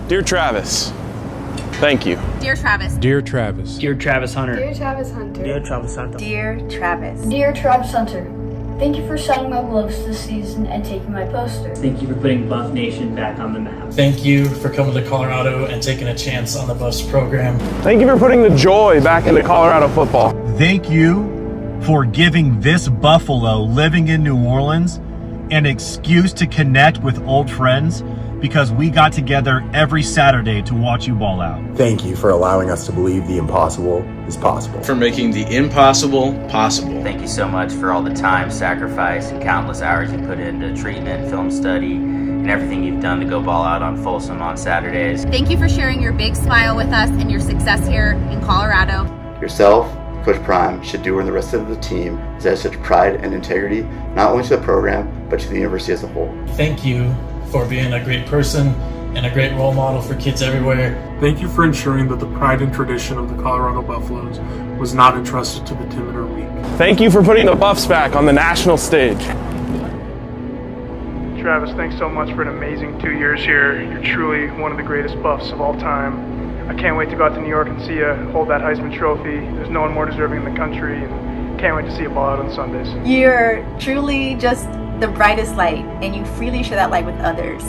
Dear Travis, thank you. Dear Travis. Dear Travis. Dear Travis Hunter. Dear Travis Hunter. Dear Travis Hunter. Dear Travis. Dear Travis Hunter. Thank you for signing my gloves this season and taking my poster. Thank you for putting Buff Nation back on the map. Thank you for coming to Colorado and taking a chance on the Buffs program. Thank you for putting the joy back into Colorado football. Thank you for giving this Buffalo living in New Orleans an excuse to connect with old friends, because we got together every Saturday to watch you ball out. Thank you for allowing us to believe the impossible is possible. For making the impossible possible. Thank you so much for all the time, sacrifice, and countless hours you put into treatment, film study, and everything you've done to go ball out on Folsom on Saturdays. Thank you for sharing your big smile with us and your success here in Colorado. Yourself, Coach Prime, Shadur, and the rest of the team has such pride and integrity, not only to the program, but to the university as a whole. Thank you for being a great person and a great role model for kids everywhere. Thank you for ensuring that the pride and tradition of the Colorado Buffaloes was not entrusted to the timid or weak. Thank you for putting the Buffs back on the national stage. Travis, thanks so much for an amazing 2 years here. You're truly one of the greatest Buffs of all time. I can't wait to go out to New York and see you hold that Heisman Trophy. There's no one more deserving in the country, and can't wait to see you ball out on Sundays. You're truly just the brightest light, and you freely share that light with others.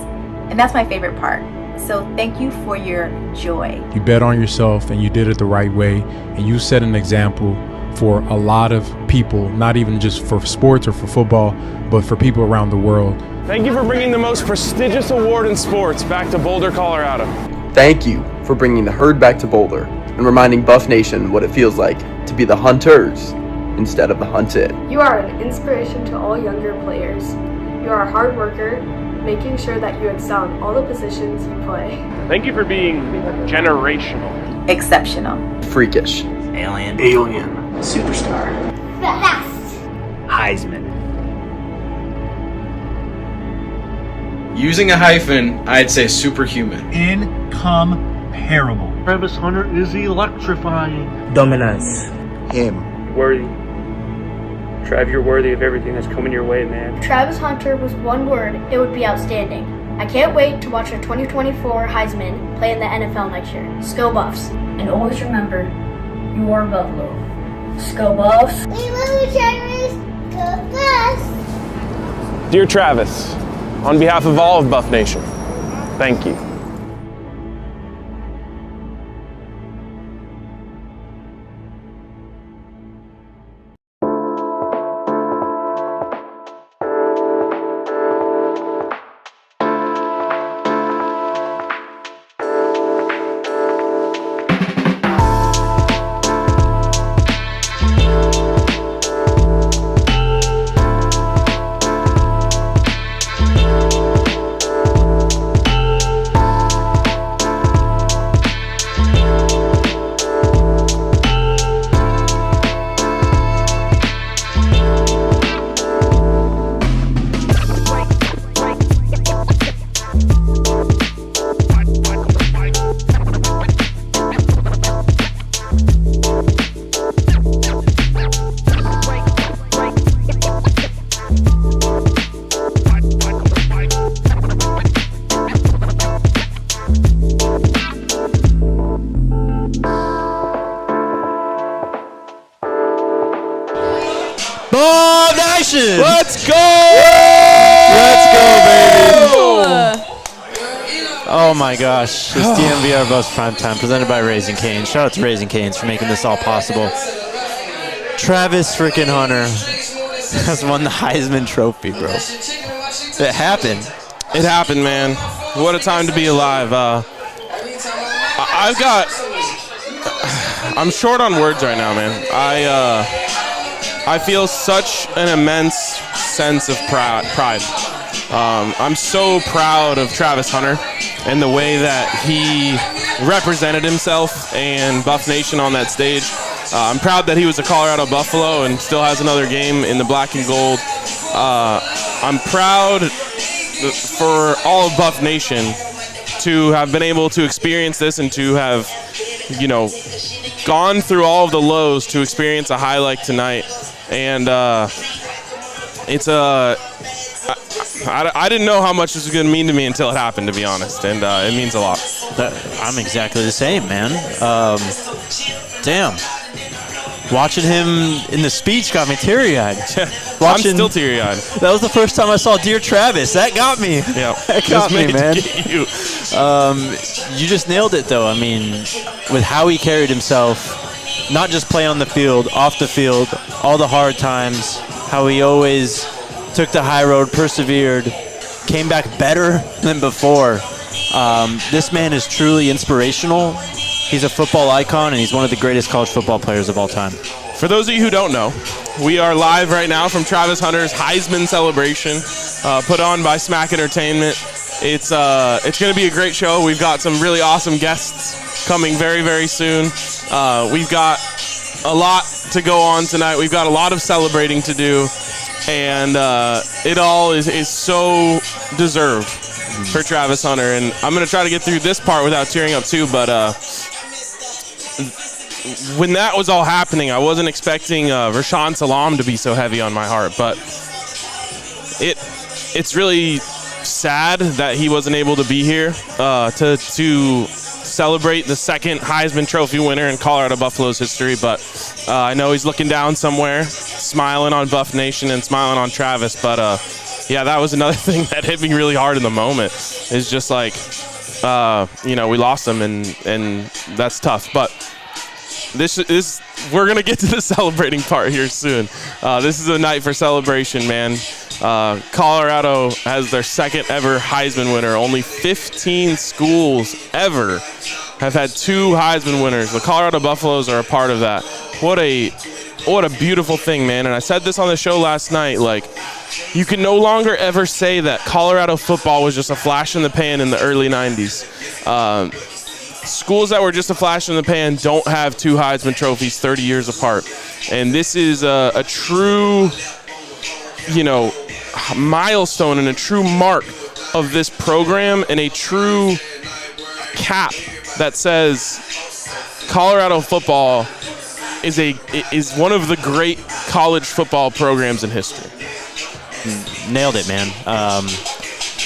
And that's my favorite part. So thank you for your joy. You bet on yourself and you did it the right way, and you set an example for a lot of people, not even just for sports or for football, but for people around the world. Thank you for bringing the most prestigious award in sports back to Boulder, Colorado. Thank you for bringing the herd back to Boulder and reminding Buff Nation what it feels like to be the hunters instead of the hunted. You are an inspiration to all younger players. You are a hard worker, making sure that you excel in all the positions you play. Thank you for being generational. Exceptional. Freakish. Alien. Superstar. Fast. Heisman. Using a hyphen, I'd say superhuman. Incomparable. Travis Hunter is electrifying. Dominance. Him. Worthy. Trav, you're worthy of everything that's coming your way, man. Travis Hunter was one word, it would be outstanding. I can't wait to watch the 2024 Heisman play in the NFL next year. Go Buffs. And always remember, you are Buffalo. Go Buffs. We love you, Travis. Go Buffs. Dear Travis, on behalf of all of Buff Nation, thank you. Let's go! Let's go, baby! Oh my gosh, it's DNVR Buffs Primetime, presented by Raising Cane's. Shout out to Raising Cane's for making this all possible. Travis freaking Hunter has won the Heisman Trophy, bro. It happened. It happened, man. What a time to be alive. I'm short on words right now, man. I feel such an immense sense of pride. I'm so proud of Travis Hunter and the way that he represented himself and Buff Nation on that stage. I'm proud that he was a Colorado Buffalo and still has another game in the black and gold. I'm proud for all of Buff Nation to have been able to experience this and to have, gone through all of the lows to experience a high like tonight. And I didn't know how much this was going to mean to me until it happened, to be honest, and it means a lot. I'm exactly the same, man. Damn. Watching him in the speech got me teary-eyed. I'm still teary-eyed. That was the first time I saw Dear Travis. That got me. Yeah, that got me, man. You. You just nailed it, though. I mean, with how he carried himself, not just play on the field, off the field, all the hard times, how he always took the high road, persevered, came back better than before. This man is truly inspirational. He's a football icon, and he's one of the greatest college football players of all time. For those of you who don't know, we are live right now from Travis Hunter's Heisman celebration, put on by SMAC Entertainment. It's going to be a great show. We've got some really awesome guests coming very, very soon. We've got a lot to go on tonight. We've got a lot of celebrating to do, and it all is so deserved for Travis Hunter. And I'm going to try to get through this part without tearing up too, but when that was all happening, I wasn't expecting Rashaan Salaam to be so heavy on my heart, but it's really sad that he wasn't able to be here to celebrate the second Heisman Trophy winner in Colorado Buffalo's history. But I know he's looking down somewhere, smiling on Buff Nation and smiling on Travis. But yeah, that was another thing that hit me really hard in the moment. It's just like, we lost him, and that's tough. But we're going to get to the celebrating part here soon. This is a night for celebration, man. Colorado has their second ever Heisman winner. Only 15 schools ever have had 2 Heisman winners. The Colorado Buffaloes are a part of that. What a beautiful thing, man. And I said this on the show last night, like, you can no longer ever say that Colorado football was just a flash in the pan in the early 90s. Schools that were just a flash in the pan don't have 2 Heisman trophies 30 years apart. And this is a true, milestone and a true mark of this program, and a true cap that says Colorado football is one of the great college football programs in history. Nailed it, man.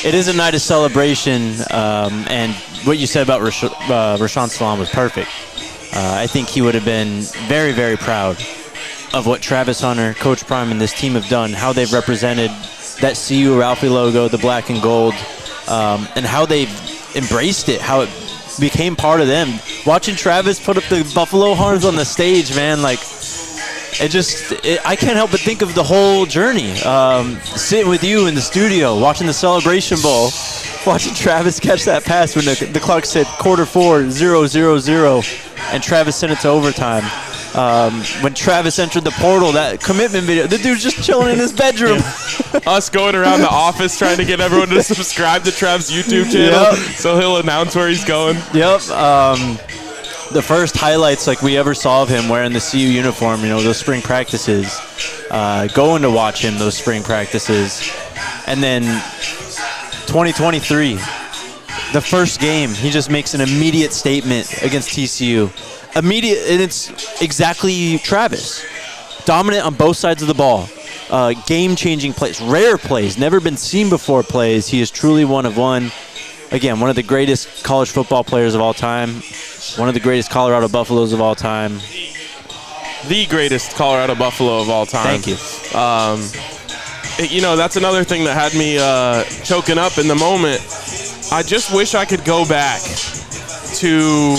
It is a night of celebration, and what you said about Rashaan Salaam was perfect. I think he would have been very, very proud of what Travis Hunter, Coach Prime, and this team have done, how they've represented that CU Ralphie logo, the black and gold, and how they've embraced it, how it became part of them. Watching Travis put up the Buffalo horns on the stage, man, like, I can't help but think of the whole journey. Sitting with you in the studio, watching the Celebration Bowl, watching Travis catch that pass when the clock said quarter 4, 0-0-0, and Travis sent it to overtime. When Travis entered the portal, that commitment video, the dude's just chilling in his bedroom. Yeah. Us going around the office trying to get everyone to subscribe to Trav's YouTube channel so he'll announce where he's going. Yep. The first highlights like we ever saw of him wearing the CU uniform, those spring practices, going to watch him those spring practices. And then 2023, the first game, he just makes an immediate statement against TCU. Immediate, and it's exactly Travis. Dominant on both sides of the ball. Game-changing plays, rare plays, never been seen before plays. He is truly one of one. Again, one of the greatest college football players of all time. One of the greatest Colorado Buffaloes of all time. The greatest Colorado Buffalo of all time. Thank you. That's another thing that had me choking up in the moment. I just wish I could go back to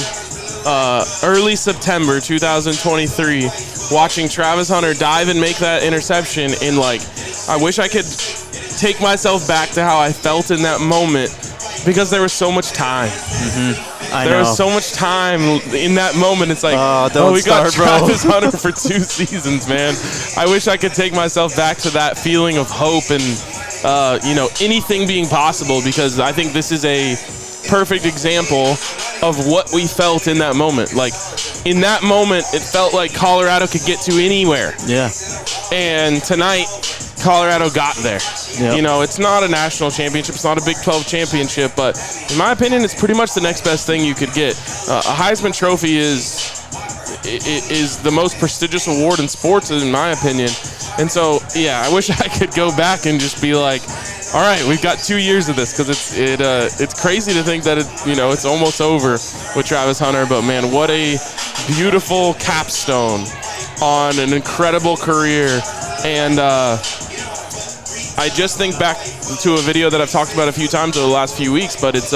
early September 2023, watching Travis Hunter dive and make that interception. I wish I could take myself back to how I felt in that moment, because there was so much time. Mm-hmm. There was so much time in that moment. It's like, we got bro. Travis Hunter for 2 seasons, man. I wish I could take myself back to that feeling of hope and, anything being possible, because I think this is a perfect example of what we felt in that moment. Like, in that moment, it felt like Colorado could get to anywhere. Yeah. And tonight, Colorado got there. Yep. It's not a national championship. It's not a Big 12 championship. But in my opinion, it's pretty much the next best thing you could get. A Heisman Trophy is the most prestigious award in sports, in my opinion. And so, yeah, I wish I could go back and just be like, All right, we've got 2 years of this because it's crazy to think that it's almost over with Travis Hunter. But man, what a beautiful capstone on an incredible career. And I just think back to a video that I've talked about a few times over the last few weeks, but it's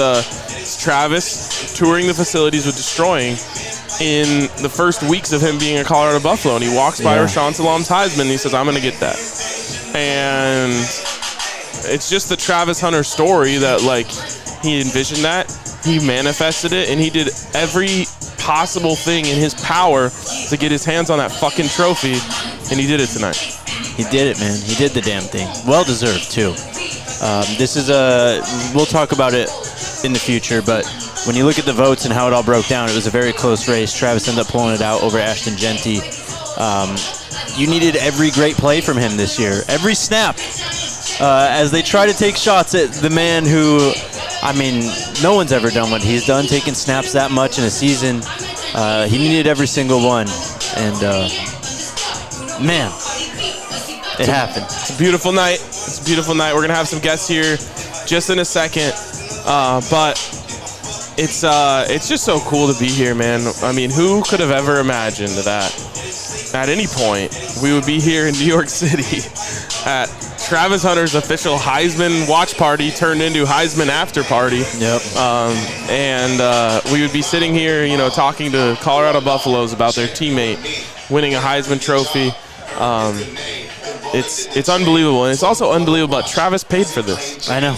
Travis touring the facilities with Destroying in the first weeks of him being a Colorado Buffalo, and he walks by Rashawn Salam's Heisman and he says, I'm going to get that. And it's just the Travis Hunter story that, like, he envisioned that, he manifested it, and he did every possible thing in his power to get his hands on that fucking trophy, and he did it tonight. He did it, man. He did the damn thing. Well deserved, too. This is we'll talk about it in the future, but when you look at the votes and how it all broke down, it was a very close race. Travis ended up pulling it out over Ashton Genty. You needed every great play from him this year. Every snap. As they try to take shots at the man who, I mean, no one's ever done what he's done, taking snaps that much in a season. He needed every single one. And, man, it happened. It's a beautiful night. It's a beautiful night. We're going to have some guests here just in a second. But it's just so cool to be here, man. I mean, who could have ever imagined that at any point we would be here in New York City at Travis Hunter's official Heisman watch party turned into Heisman after party. Yep. And we would be sitting here, talking to Colorado Buffaloes about their teammate winning a Heisman Trophy. It's unbelievable, and it's also unbelievable that Travis paid for this. I know.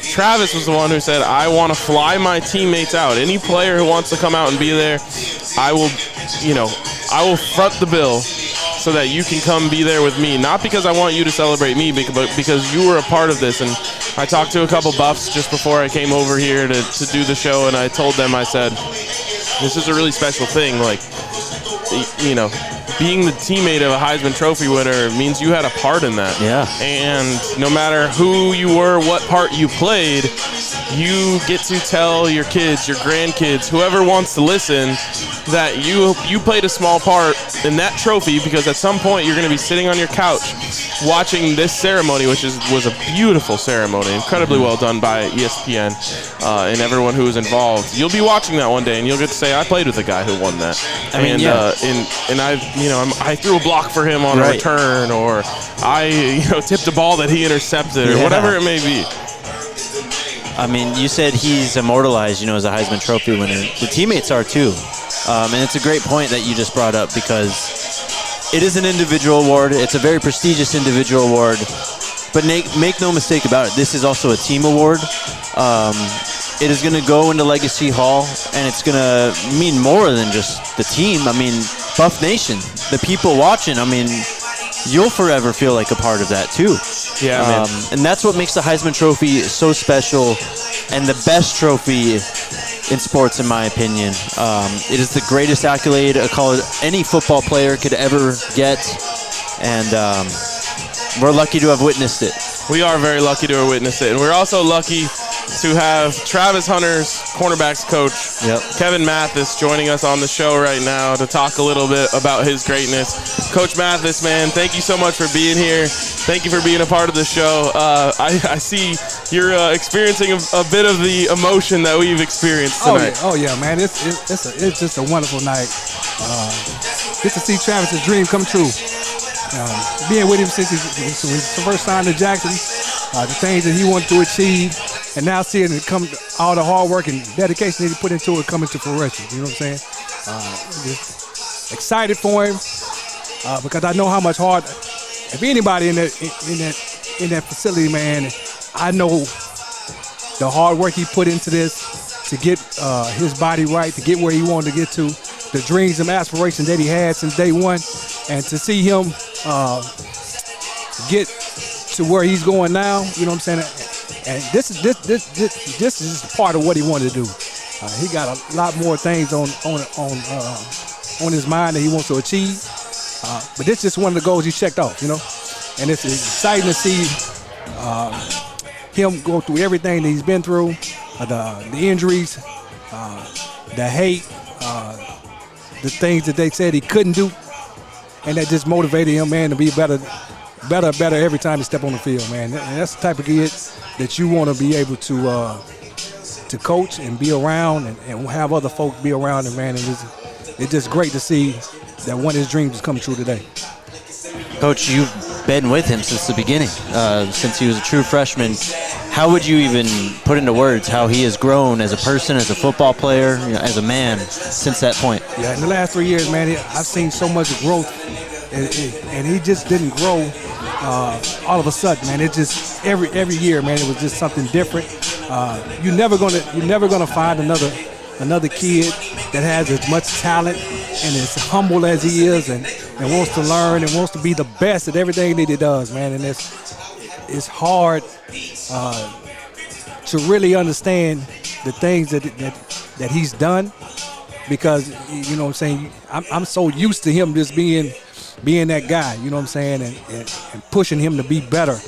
Travis was the one who said, I want to fly my teammates out. Any player who wants to come out and be there, I will front the bill so that you can come be there with me. Not because I want you to celebrate me, but because you were a part of this. And I talked to a couple Buffs just before I came over here to do the show, and I told them, I said, this is a really special thing. Like, being the teammate of a Heisman Trophy winner means you had a part in that. Yeah. And no matter who you were, what part you played, you get to tell your kids, your grandkids, whoever wants to listen, that you played a small part in that trophy, because at some point you're going to be sitting on your couch watching this ceremony, which was a beautiful ceremony, incredibly well done by ESPN and everyone who was involved. You'll be watching that one day, and you'll get to say, I played with the guy who won that. I threw a block for him on a return, or I tipped a ball that he intercepted, or whatever it may be. I mean, you said he's immortalized, as a Heisman Trophy winner. The teammates are too. And it's a great point that you just brought up, because it is an individual award. It's a very prestigious individual award. But make no mistake about it, this is also a team award. It is going to go into Legacy Hall, and it's going to mean more than just the team. I mean, Buff Nation, the people watching, I mean, you'll forever feel like a part of that too. Yeah, man. And that's what makes the Heisman Trophy so special, and the best trophy in sports, in my opinion. It is the greatest accolade any football player could ever get, and we're lucky to have witnessed it. We are very lucky to have witnessed it, and we're also lucky to have Travis Hunter's cornerbacks coach, Kevin Mathis, joining us on the show right now to talk a little bit about his greatness. Coach Mathis, man, thank you so much for being here. Thank you for being a part of the show. I see you're experiencing a bit of the emotion that we've experienced tonight. Oh yeah, man, it's just a wonderful night. Get to see Travis's dream come true. Being with him since he first signed to Jackson, the things that he wanted to achieve, and now seeing it come, all the hard work and dedication that he put into it coming to fruition. You know what I'm saying? Just excited for him because I know how much hard. If anybody in that facility, man, I know the hard work he put into this to get his body right, to get where he wanted to get to, the dreams and aspirations that he had since day one, and to see him get to where he's going now. You know what I'm saying? And this is part of what he wanted to do. He got a lot more things on his mind that he wants to achieve. But this is just one of the goals he checked off, And it's exciting to see him go through everything that he's been through, the injuries, the hate, the things that they said he couldn't do, and that just motivated him, man, to be better better every time he step on the field, man. And that's the type of kid that you want to be able to coach and be around and have other folks be around him, man. And it's just great to see that one of his dreams is coming true today. Coach, you've been with him since the beginning, since he was a true freshman. How would you even put into words how he has grown as a person, as a football player, as a man since that point? Yeah, in the last 3 years, man, I've seen so much growth, and he just didn't grow all of a sudden, man. It just every year, man, it was just something different. You're never gonna find another kid that has as much talent and as humble as he is, and wants to learn and wants to be the best at everything that he does, man. And it's hard to really understand the things that he's done, because you know what I'm saying, I'm so used to him just being that guy, you know what I'm saying, and pushing him to be better,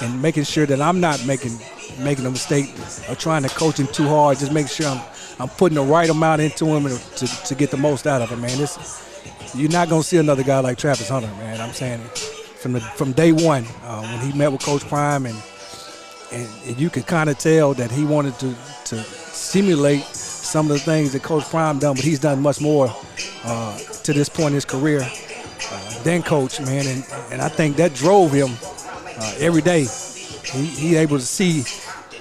and making sure that I'm not making a mistake of trying to coach him too hard, just making sure I'm putting the right amount into him to get the most out of him, man. You're not going to see another guy like Travis Hunter, man. I'm saying from day one, when he met with Coach Prime, and you could kind of tell that he wanted to simulate some of the things that Coach Prime done, but he's done much more to this point in his career than Coach, man. And I think that drove him every day. He able to see,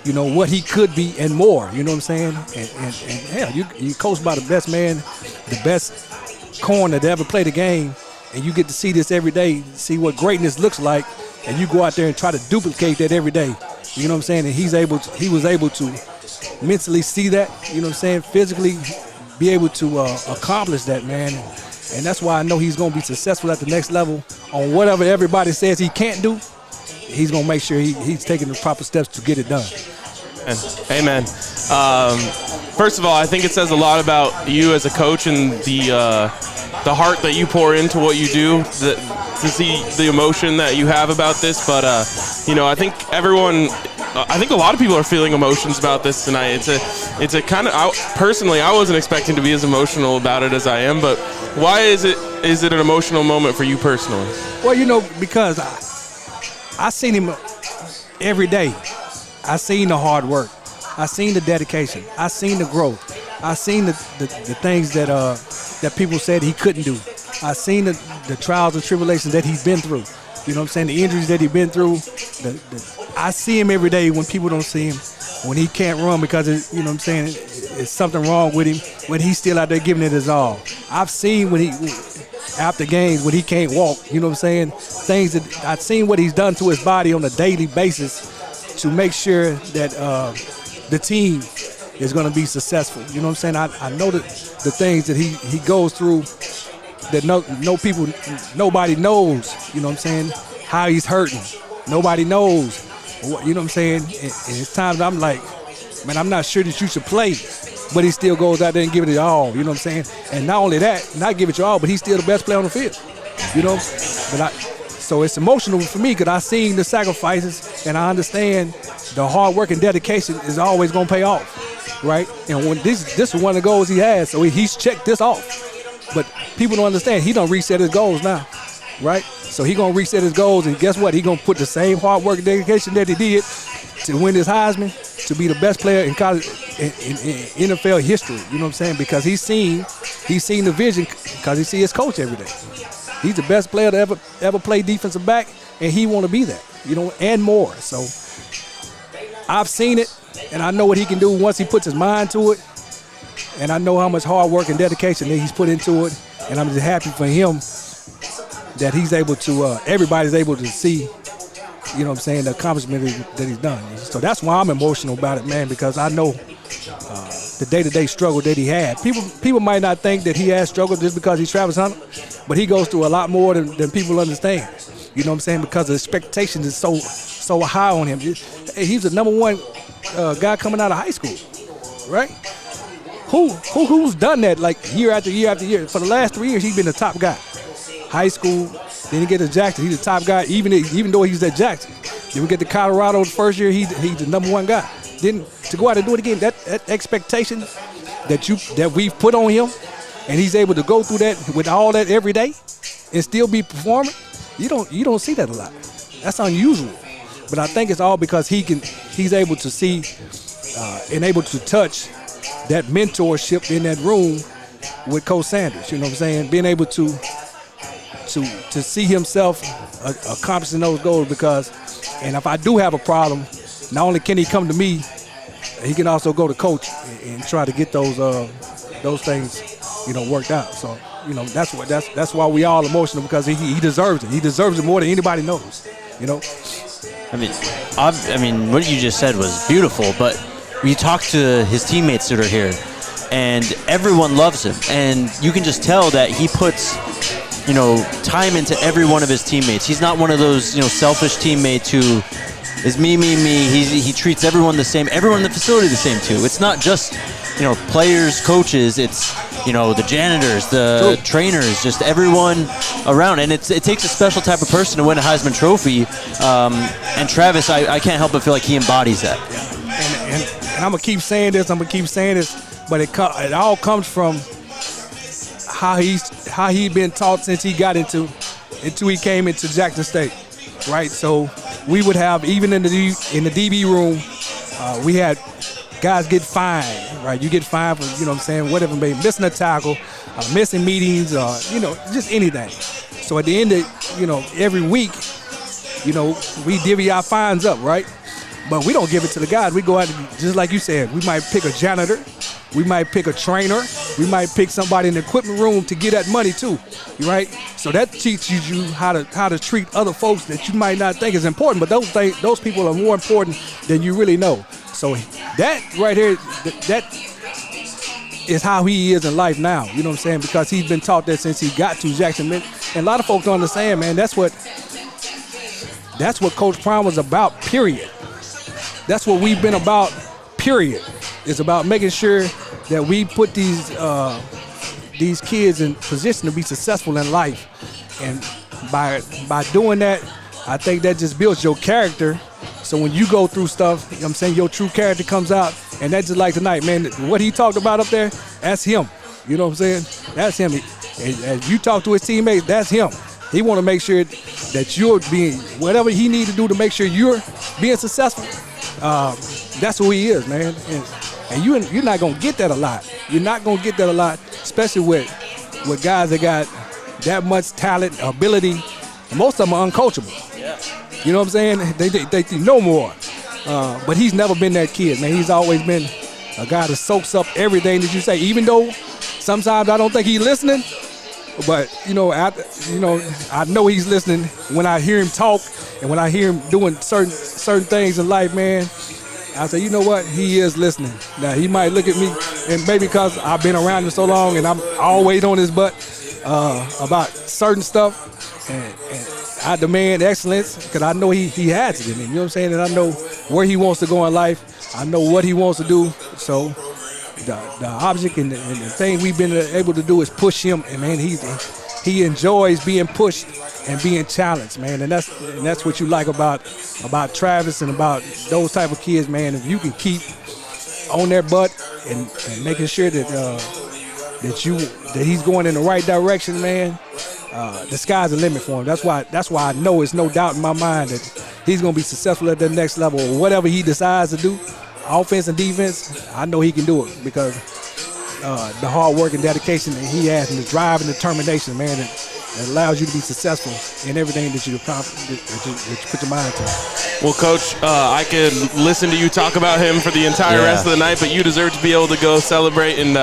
you know, what he could be and more, you know what I'm saying? And hell, you coached by the best man, the best corner to ever play the game, and you get to see this every day, see what greatness looks like, and you go out there and try to duplicate that every day. You know what I'm saying? And he was able to mentally see that, you know what I'm saying, physically be able to accomplish that, man. And that's why I know he's going to be successful at the next level on whatever everybody says he can't do. He's going to make sure he's taking the proper steps to get it done. Amen. First of all, I think it says a lot about you as a coach and the heart that you pour into what you do, to see the emotion that you have about this. But, you know, I think a lot of people are feeling emotions about this tonight. It's a kind of, personally, I wasn't expecting to be as emotional about it as I am, but why is it an emotional moment for you personally? Well, you know, because I seen him every day. I seen the hard work. I seen the dedication. I seen the growth. I seen the things that people said he couldn't do. I seen the trials and tribulations that he's been through. You know what I'm saying? The injuries that he's been through. I see him every day when people don't see him. When he can't run because, you know what I'm saying, it's something wrong with him. When he's still out there giving it his all. I've seen after games when he can't walk, you know what I'm saying? Things that I've seen what he's done to his body on a daily basis to make sure that the team is going to be successful. You know what I'm saying? I know that the things that he goes through that nobody knows, you know what I'm saying, how he's hurting. Nobody knows, you know what I'm saying? And it's times I'm like, man, I'm not sure that you should play, but he still goes out there and give it all, you know what I'm saying? And not only that, not give it your all, but he's still the best player on the field, you know? So it's emotional for me because I seen the sacrifices and I understand the hard work and dedication is always going to pay off, right? And when this is one of the goals he has, so he's checked this off. But people don't understand, he done reset his goals now, right? So he going to reset his goals, and guess what? He going to put the same hard work and dedication that he did to win this Heisman, to be the best player in college, in NFL history, you know what I'm saying? Because he's seen the vision because he see his coach every day. He's the best player to ever play defensive back, and he want to be that, you know, and more. So I've seen it, and I know what he can do once he puts his mind to it, and I know how much hard work and dedication that he's put into it, and I'm just happy for him that he's able to, everybody's able to see, you know what I'm saying, the accomplishment that he's done. So that's why I'm emotional about it, man, because I know the day-to-day struggle that he had. People might not think that he has struggled just because he's Travis Hunter, but he goes through a lot more than people understand. You know what I'm saying? Because the expectation is so high on him. He's the number one guy coming out of high school, right? Who's done that like year after year after year? For the last 3 years, he's been the top guy. High school, then he get to Jackson. He's the top guy, even though he's at Jackson. Then we get to Colorado the first year, he's the number one guy. Then to go out and do it again, that expectation that we've put on him, and he's able to go through that with all that every day and still be performing, You don't see that a lot. That's unusual. But I think it's all because he's able to see and able to touch that mentorship in that room with Coach Sanders. You know what I'm saying? Being able to see himself accomplishing those goals and if I do have a problem, not only can he come to me, he can also go to Coach and try to get those things, worked out. So, that's why we all emotional, because he deserves it. He deserves it more than anybody knows. I mean, what you just said was beautiful, but you talk to his teammates that are here, and everyone loves him, and you can just tell that he puts, time into every one of his teammates. He's not one of those, selfish teammates who is me. He treats everyone the same, everyone in the facility the same too. It's not just, players, coaches. It's, the janitors, the trainers, just everyone around. And it takes a special type of person to win a Heisman Trophy. And Travis, I can't help but feel like he embodies that. And I'm going to keep saying this, but it all comes from how he been taught since he got until he came into Jackson State, right? So we would have, even in the DB room, we had guys get fined, right? You get fined for, whatever, maybe missing a tackle, missing meetings, just anything. So at the end of, every week, we divvy our fines up, right? But we don't give it to the guys. We go out, just like you said, we might pick a janitor, we might pick a trainer, we might pick somebody in the equipment room to get that money too, right? So that teaches you how to treat other folks that you might not think is important, but those people are more important than you really know. So that right here, that is how he is in life now, you know what I'm saying? Because he's been taught that since he got to Jackson. And a lot of folks don't understand, man, that's what Coach Prime was about, period. That's what we've been about, period. It's about making sure that we put these kids in position to be successful in life. And by doing that, I think that just builds your character. So when you go through stuff, you know what I'm saying, your true character comes out. And that's just like tonight, man, what he talked about up there, that's him. You know what I'm saying? That's him. As you talk to his teammates, that's him. He want to make sure that you're being, whatever he need to do to make sure you're being successful. That's who he is, man. And you're not going to get that a lot. You're not going to get that a lot, especially with guys that got that much talent, ability. And most of them are uncoachable. Yeah. You know what I'm saying? They know more. But he's never been that kid, man. He's always been a guy that soaks up everything that you say, even though sometimes I don't think he's listening. But, I know he's listening when I hear him talk and when I hear him doing certain things in life, man. I say, you know what? He is listening. Now, he might look at me, and maybe because I've been around him so long and I'm always on his butt about certain stuff. And I demand excellence because I know he has it in him. You know what I'm saying? And I know where he wants to go in life. I know what he wants to do. So the object and the thing we've been able to do is push him. And, man, he enjoys being pushed and being challenged, man. And that's what you like about Travis and about those type of kids, man. If you can keep on their butt and making sure that he's going in the right direction, man, the sky's the limit for him. That's why I know it's no doubt in my mind that he's going to be successful at the next level. Whatever he decides to do, offense and defense, I know he can do it because the hard work and dedication that he has and the drive and determination, man, that allows you to be successful in everything that you put your mind to. Well, Coach, I could listen to you talk about him for the entire rest of the night, but you deserve to be able to go celebrate. And,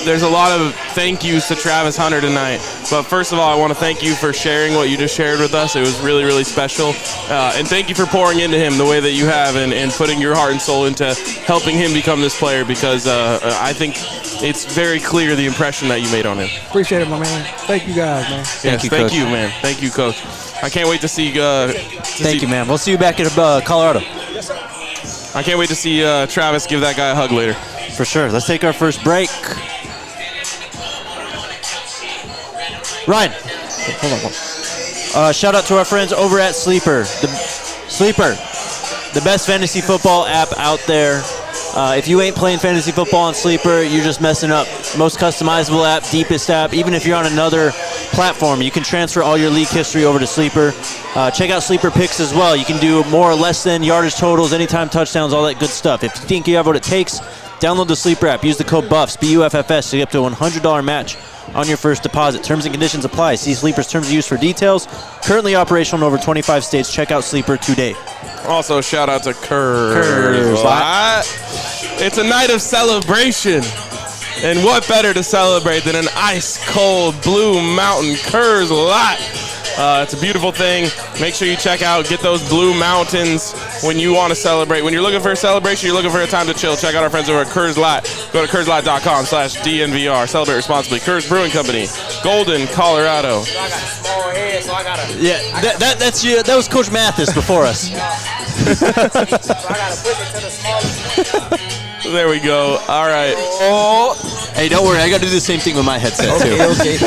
there's a lot of thank yous to Travis Hunter tonight. But first of all, I want to thank you for sharing what you just shared with us. It was really, really special. And thank you for pouring into him the way that you have and putting your heart and soul into helping him become this player because I think it's very clear the impression that you made on him. Appreciate it, my man. Thank you guys, man. Thank you, man. Thank you, Coach. I can't wait to see. Thank you, man. We'll see you back at Colorado. Yes, sir. I can't wait to see Travis give that guy a hug later. For sure. Let's take our first break. Ryan, hold on. Shout out to our friends over at Sleeper. The best fantasy football app out there. If you ain't playing fantasy football on Sleeper, you're just messing up. Most customizable app, deepest app. Even if you're on another platform. You can transfer all your league history over to Sleeper. Check out Sleeper Picks as well. You can do more or less than yardage totals, anytime touchdowns, all that good stuff. If you think you have what it takes, download the Sleeper app. Use the code BUFFS, BUFFS, to get up to a $100 match on your first deposit. Terms and conditions apply. See Sleeper's terms of use for details. Currently operational in over 25 states. Check out Sleeper today. Also, shout out to Curse. It's a night of celebration. And what better to celebrate than an ice-cold Blue Mountain Curse lot? It's a beautiful thing. Make sure you check out, get those Blue Mountains when you want to celebrate. When you're looking for a celebration, you're looking for a time to chill, check out our friends over at Curse Lot. Go to curselot.com/DNVR. Celebrate responsibly. Curse Brewing Company, Golden, Colorado. So I got a small head, so I got to... Yeah, that's you. That was Coach Mathis before us. So I got to push it to the smallest. There we go. All right. Hey, don't worry. I got to do the same thing with my headset, too. Okay.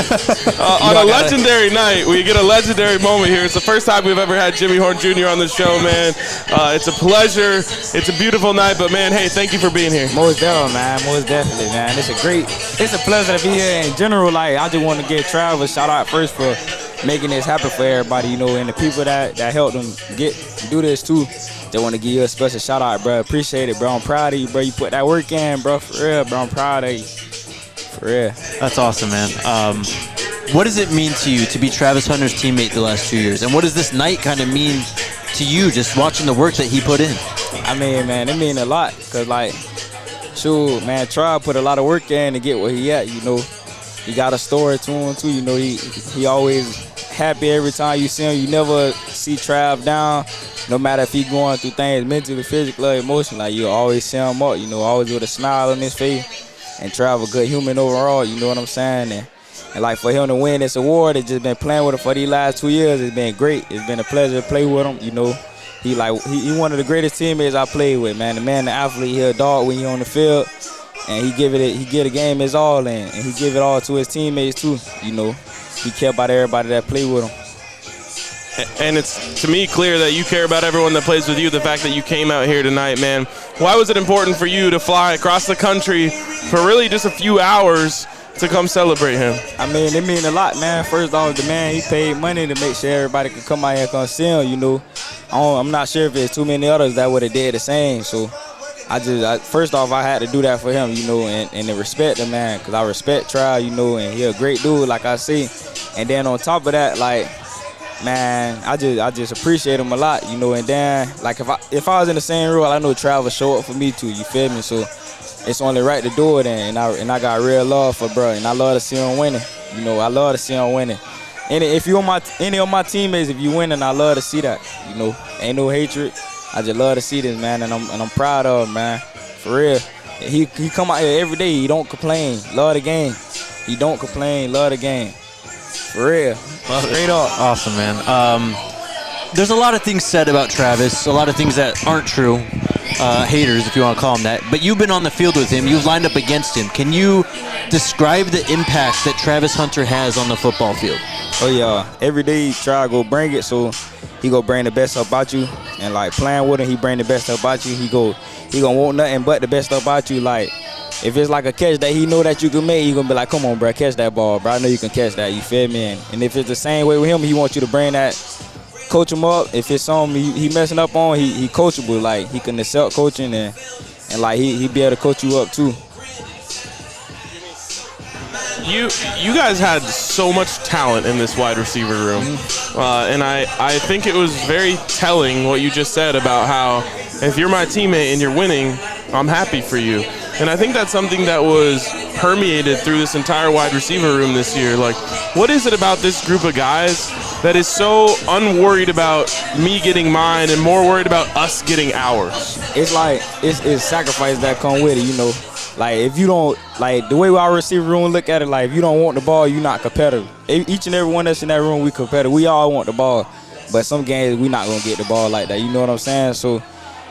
On a legendary night, we get a legendary moment here. It's the first time we've ever had Jimmy Horn Jr. on the show, man. It's a pleasure. It's a beautiful night, but, man, hey, thank you for being here. Most definitely, man. Most definitely, man. It's a pleasure to be here. In general, like, I just want to give Travis a shout out first for making this happen for everybody, you know, and the people that helped them do this, too. They want to give you a special shout out, bro. Appreciate it, bro. I'm proud of you, bro. You put that work in, bro. For real, bro. I'm proud of you. For real. That's awesome, man. What does it mean to you to be Travis Hunter's teammate the last 2 years? And what does this night kind of mean to you, just watching the work that he put in? I mean, man, it mean a lot. Because, like, shoot, man, Trav put a lot of work in to get where he at, you know. He got a story to him, too. You know, he always happy every time you see him. You never see Trav down. No matter if he going through things mentally, physically, or emotionally, like you always see him up, you know, always with a smile on his face and Trav a good human overall, you know what I'm saying? And like for him to win this award, it's just been playing with him for these last 2 years. It's been great. It's been a pleasure to play with him, you know. He one of the greatest teammates I played with, man. The man, the athlete, he a dog when he on the field. And he give the game his all in. And he give it all to his teammates too, you know. He care about everybody that play with him. And it's, to me, clear that you care about everyone that plays with you. The fact that you came out here tonight, man. Why was it important for you to fly across the country for really just a few hours to come celebrate him? I mean, it mean a lot, man. First off, the man, he paid money to make sure everybody could come out here and come see him, you know. I'm not sure if there's too many others that would have did the same. So, first off, I had to do that for him, you know, and to respect the man, because I respect Trav, you know, and he a great dude, like I say. And then on top of that, like, man, I just appreciate him a lot, you know. And then, like, if I was in the same role, I know Trav would show up for me too. You feel me? So it's only right to do it, and I got real love for bro, and I love to see him winning. You know, I love to see him winning. And if you any of my teammates, if you winning, I love to see that. You know, ain't no hatred. I just love to see this, man, and I'm proud of him, man. For real. He come out here every day. He don't complain. Love the game. He don't complain. Love the game. For real. Straight up. Awesome, man. There's a lot of things said about Travis, a lot of things that aren't true. Haters, if you want to call them that. But you've been on the field with him. You've lined up against him. Can you describe the impact that Travis Hunter has on the football field? Oh, yeah. Every day, try to go bring it, so he go bring the best about you. And, like, playing with him, he bring the best about you. He gonna want nothing but the best about you. Like, if it's like a catch that he know that you can make, he gonna be like, come on, bro, catch that ball, bro. I know you can catch that, you feel me? And if it's the same way with him, he wants you to bring that, coach him up. If it's something he messing up on, he coachable. Like, he can accept coaching and like, he be able to coach you up, too. You guys had so much talent in this wide receiver room, and I think it was very telling what you just said about how if you're my teammate and you're winning, I'm happy for you. And I think that's something that was permeated through this entire wide receiver room this year. Like, what is it about this group of guys that is so unworried about me getting mine and more worried about us getting ours? It's like, it's sacrifice that come with it, you know. Like, if you don't, like, the way our receiver room look at it, like, if you don't want the ball, you're not competitive. Each and every one that's in that room, we competitive. We all want the ball. But some games, we not going to get the ball like that. You know what I'm saying? So,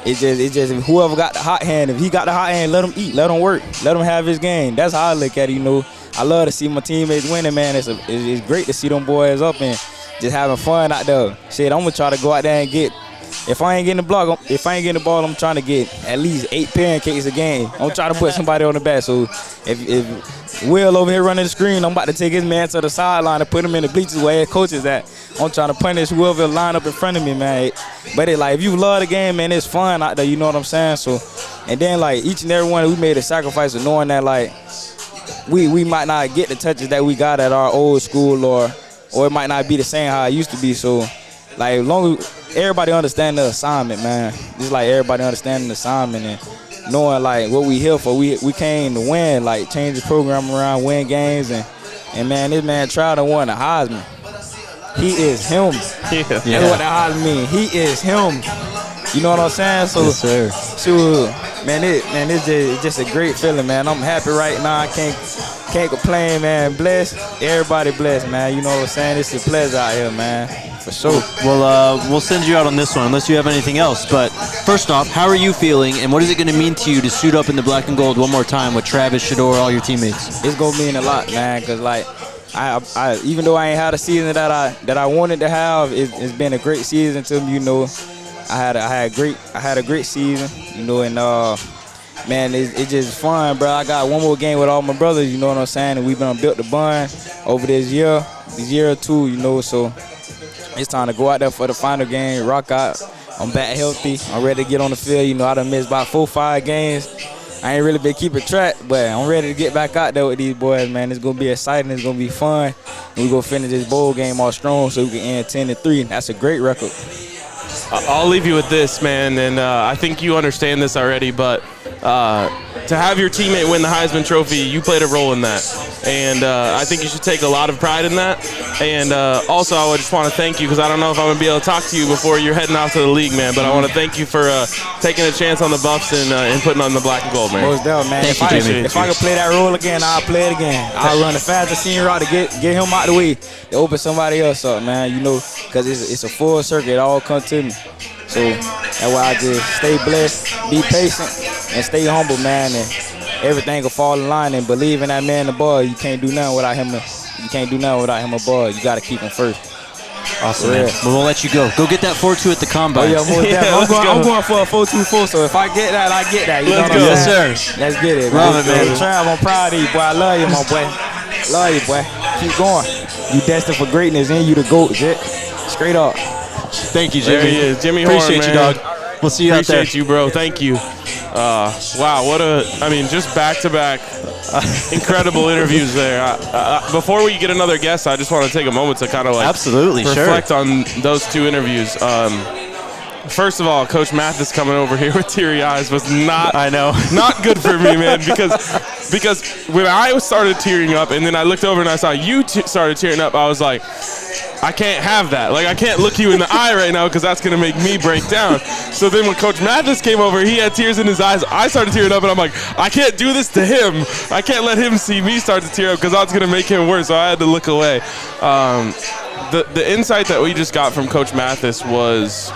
it's just whoever got the hot hand, if he got the hot hand, let him eat, let him work, let him have his game. That's how I look at it, you know. I love to see my teammates winning, man. It's great to see them boys up and just having fun out there. Shit, I'm going to try to go out there and get, if I ain't getting the ball, I'm trying to get at least 8 pancakes a game. I'm trying to put somebody on the back. So if Will over here running the screen. I'm about to take his man to the sideline and put him in the bleachers where his coach is at. I'm trying to punish whoever line up in front of me, man. But it, like, if you love the game, man, it's fun out there. You know what I'm saying? So, and then, like, each and every one, we made a sacrifice of knowing that, like, we might not get the touches that we got at our old school, or it might not be the same how it used to be. So, like, as long as everybody understand the assignment, man. Just like everybody understanding the assignment and knowing, like, what we here for. We came to win, like, change the program around, win games, and man, this man tried to win the Heisman. He is him. Yeah. That's what the Heisman mean. He is him. You know what I'm saying? So, yes, sir. So, man, it's just a great feeling, man. I'm happy right now. I can't complain, man. Blessed. Everybody blessed, man. You know what I'm saying? It's a pleasure out here, man. For sure. Well, we'll send you out on this one unless you have anything else. But first off, how are you feeling, and what is it going to mean to you to suit up in the black and gold one more time with Travis, Shador, all your teammates? It's going to mean a lot, man, because, like, I even though I ain't had a season that I wanted to have, it's been a great season to me, you know. I had a great season, you know, and man, it's just fun, bro. I got one more game with all my brothers, you know what I'm saying, and we've been built the bond over this year or two, you know. So it's time to go out there for the final game, rock out. I'm back healthy. I'm ready to get on the field. You know, I done missed about 4-5 games. I ain't really been keeping track, but I'm ready to get back out there with these boys, man. It's going to be exciting. It's going to be fun. And we're going to finish this bowl game all strong so we can end 10-3. That's a great record. I'll leave you with this, man, and I think you understand this already, but to have your teammate win the Heisman Trophy, you played a role in that. And I think you should take a lot of pride in that. And also, I just want to thank you, because I don't know if I'm going to be able to talk to you before you're heading off to the league, man, but I want to thank you for taking a chance on the Buffs and putting on the black and gold, man. Most definitely, man. If I could play that role again, I'll play it again. I'll run the fastest senior route to get him out the way, to open somebody else up, man, you know, because it's a full circuit. It all comes to me. So that's why I just stay blessed, be patient, and stay humble, man, and everything will fall in line. And believe in that man above. You can't do nothing without him. You can't do nothing without him above. You got to keep him first. Awesome, man. Well, we'll let you go. Go get that 4.2 at the combine. Oh, yeah, most definitely. I'm going for a 4.24, so if I get that, I get that. You know what I'm saying? Yes, sir. Let's get it, man. Love it, man. Trav, I'm proud of you, boy. I love you, my boy. Love you, boy. Keep going. You destined for greatness, and you the GOAT, Jet. Straight up. Thank you, Jimmy. There he is. Jimmy Horn, Appreciate you, dog. We'll see you out there. Appreciate you, bro. Thank you. Wow, just back-to-back incredible interviews there. Before we get another guest, I just want to take a moment to kind of reflect on those two interviews. First of all, Coach Mathis coming over here with teary eyes was not good for me, man, because when I started tearing up and then I looked over and I saw you started tearing up, I was like, I can't have that. Like, I can't look you in the eye right now because that's going to make me break down. So then when Coach Mathis came over, he had tears in his eyes. I started tearing up, and I'm like, I can't do this to him. I can't let him see me start to tear up because that's going to make him worse. So I had to look away. The insight that we just got from Coach Mathis was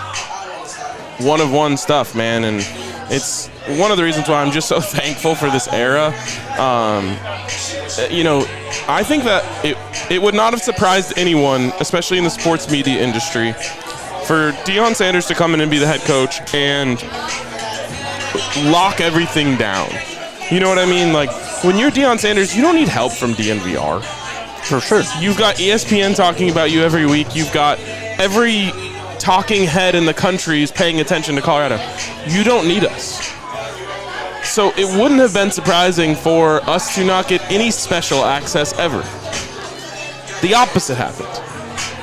one-of-one stuff, man, and it's one of the reasons why I'm just so thankful for this era. You know, I think that it would not have surprised anyone, especially in the sports media industry, for Deion Sanders to come in and be the head coach and lock everything down. You know what I mean? Like, when you're Deion Sanders, you don't need help from DNVR. For sure. You've got ESPN talking about you every week. You've got every talking head in the country is paying attention to Colorado. You don't need us. So it wouldn't have been surprising for us to not get any special access ever. The opposite happened.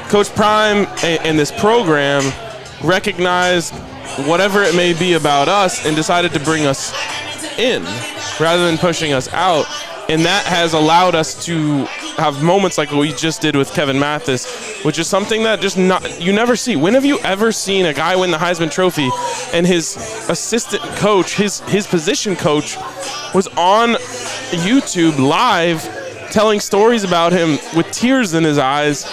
Coach Prime and this program recognized whatever it may be about us and decided to bring us in rather than pushing us out. And that has allowed us to have moments like what we just did with Kevin Mathis, which is something that you never see. When have you ever seen a guy win the Heisman Trophy and his assistant coach, his position coach, was on YouTube live telling stories about him with tears in his eyes?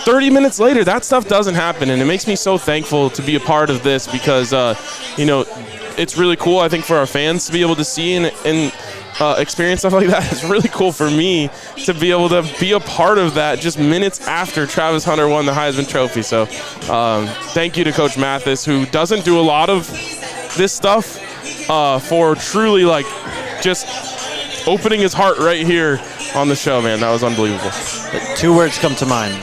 30 minutes later, that stuff doesn't happen, and it makes me so thankful to be a part of this because, you know, it's really cool, I think, for our fans to be able to see and experience stuff like that. It's really cool for me to be able to be a part of that just minutes after Travis Hunter won the Heisman Trophy. So thank you to Coach Mathis, who doesn't do a lot of this stuff for truly, like, just opening his heart right here on the show, man. That was unbelievable. 2 words come to mind.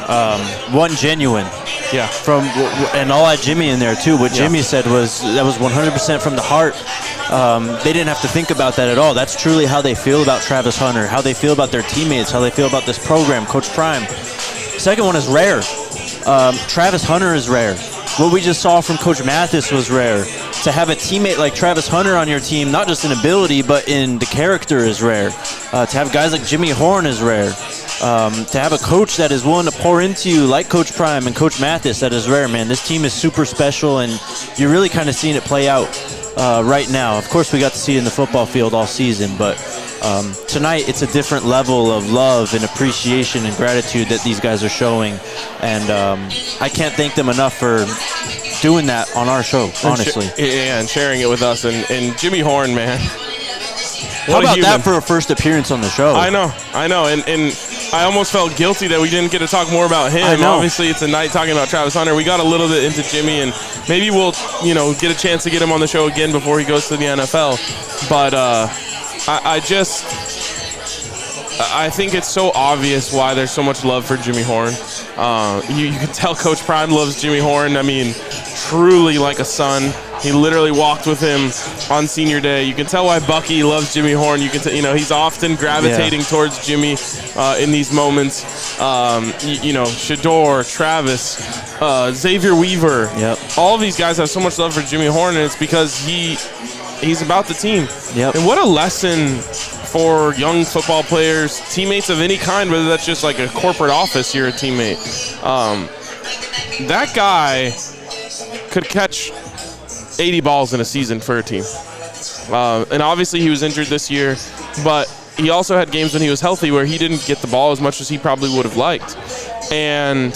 One, genuine. Yeah. And I'll add Jimmy in there too. What Jimmy said was that was 100% from the heart. They didn't have to think about that at all. That's truly how they feel about Travis Hunter, how they feel about their teammates, how they feel about this program, Coach Prime. Second one is rare. Travis Hunter is rare. What we just saw from Coach Mathis was rare. To have a teammate like Travis Hunter on your team, not just in ability, but in the character is rare. To have guys like Jimmy Horn is rare. To have a coach that is willing to pour into you like Coach Prime and Coach Mathis, that is rare, man. This team is super special, and you're really kind of seeing it play out right now. Of course, we got to see it in the football field all season, but tonight it's a different level of love and appreciation and gratitude that these guys are showing, and I can't thank them enough for doing that on our show, honestly. And sharing it with us. And Jimmy Horn, man. How about that for a first appearance on the show? I know. And I almost felt guilty that we didn't get to talk more about him. Obviously, it's a night talking about Travis Hunter. We got a little bit into Jimmy, and maybe we'll, get a chance to get him on the show again before he goes to the NFL. But I think it's so obvious why there's so much love for Jimmy Horn. You can tell Coach Prime loves Jimmy Horn. I mean, truly like a son. He literally walked with him on senior day. You can tell why Bucky loves Jimmy Horn. You can tell, he's often gravitating towards Jimmy in these moments. Shador, Travis, Xavier Weaver. Yep. All of these guys have so much love for Jimmy Horn, and it's because he's about the team. Yep. And what a lesson for young football players, teammates of any kind, whether that's just like a corporate office, you're a teammate. That guy could catch 80 balls in a season for a team. And obviously he was injured this year, but he also had games when he was healthy where he didn't get the ball as much as he probably would have liked. And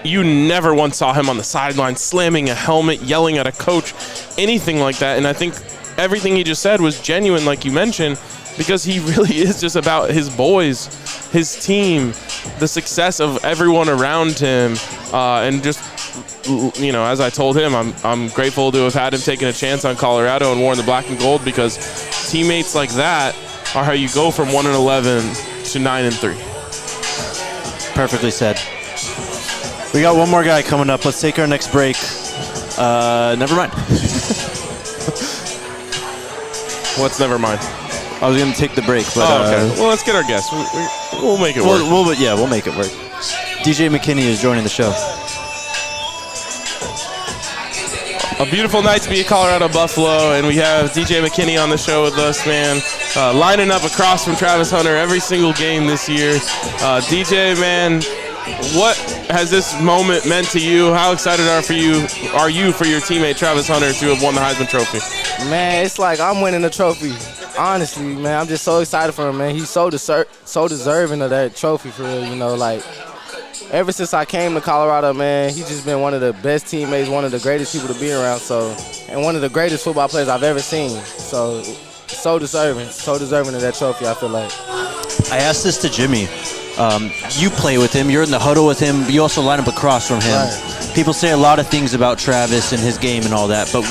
you never once saw him on the sideline slamming a helmet, yelling at a coach, anything like that. And I think everything he just said was genuine, like you mentioned, because he really is just about his boys, his team, the success of everyone around him, and just, as I told him, I'm grateful to have had him taking a chance on Colorado and worn the black and gold, because teammates like that are how you go from 1-11 to 9-3. Perfectly said. We got one more guy coming up. Let's take our next break. Never mind. What's never mind? I was going to take the break, but okay. Well, let's get our guest. We'll make it work. We'll make it work. DJ McKinney is joining the show. A beautiful night to be at Colorado Buffalo, and we have DJ McKinney on the show with us, man. Lining up across from Travis Hunter every single game this year. DJ, man, what has this moment meant to you? How excited are you for your teammate Travis Hunter to have won the Heisman Trophy? Man, it's like I'm winning the trophy. Honestly, man, I'm just so excited for him, man. He's so deserving of that trophy, for real, ever since I came to Colorado, man, he's just been one of the best teammates, one of the greatest people to be around, and one of the greatest football players I've ever seen. So deserving of that trophy, I feel like. I asked this to Jimmy. You play with him, you're in the huddle with him, but you also line up across from him. Right. People say a lot of things about Travis and his game and all that, but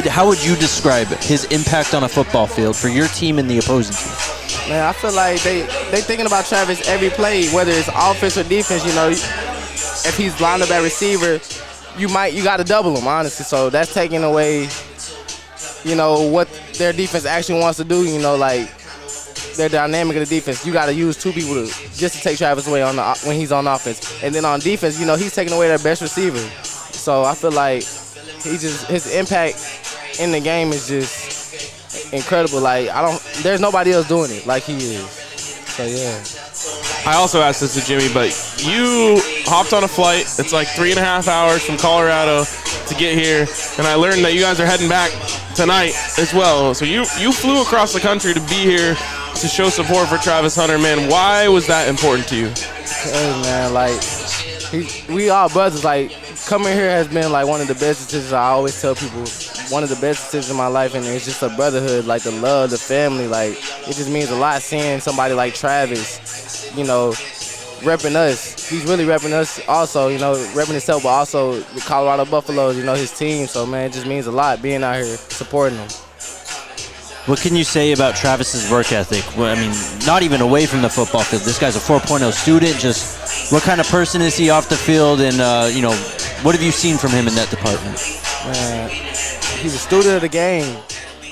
how would you describe his impact on a football field for your team and the opposing team? Man, I feel like they thinking about Travis every play, whether it's offense or defense. If he's lined up at receiver, you got to double him, honestly. So that's taking away, what their defense actually wants to do. Their dynamic of the defense. You got to use two people just to take Travis away when he's on offense. And then on defense, he's taking away their best receiver. So I feel like his impact in the game is just incredible. There's nobody else doing it like he is. So yeah. I also asked this to Jimmy, but you hopped on a flight. It's like 3.5 hours from Colorado to get here, and I learned that you guys are heading back tonight as well. So you flew across the country to be here to show support for Travis Hunter, man. Why was that important to you? Hey, man, we all brothers. Coming here has been one of the best decisions. I always tell people, one of the best decisions in my life, and it's just a brotherhood, the love, the family. It just means a lot seeing somebody like Travis, repping us. He's really repping us also, repping himself, but also the Colorado Buffaloes, his team. So, man, it just means a lot being out here supporting them. What can you say about Travis's work ethic? Well, I mean, not even away from the football field. This guy's a 4.0 student. Just what kind of person is he off the field? And, what have you seen from him in that department? Man, he's a student of the game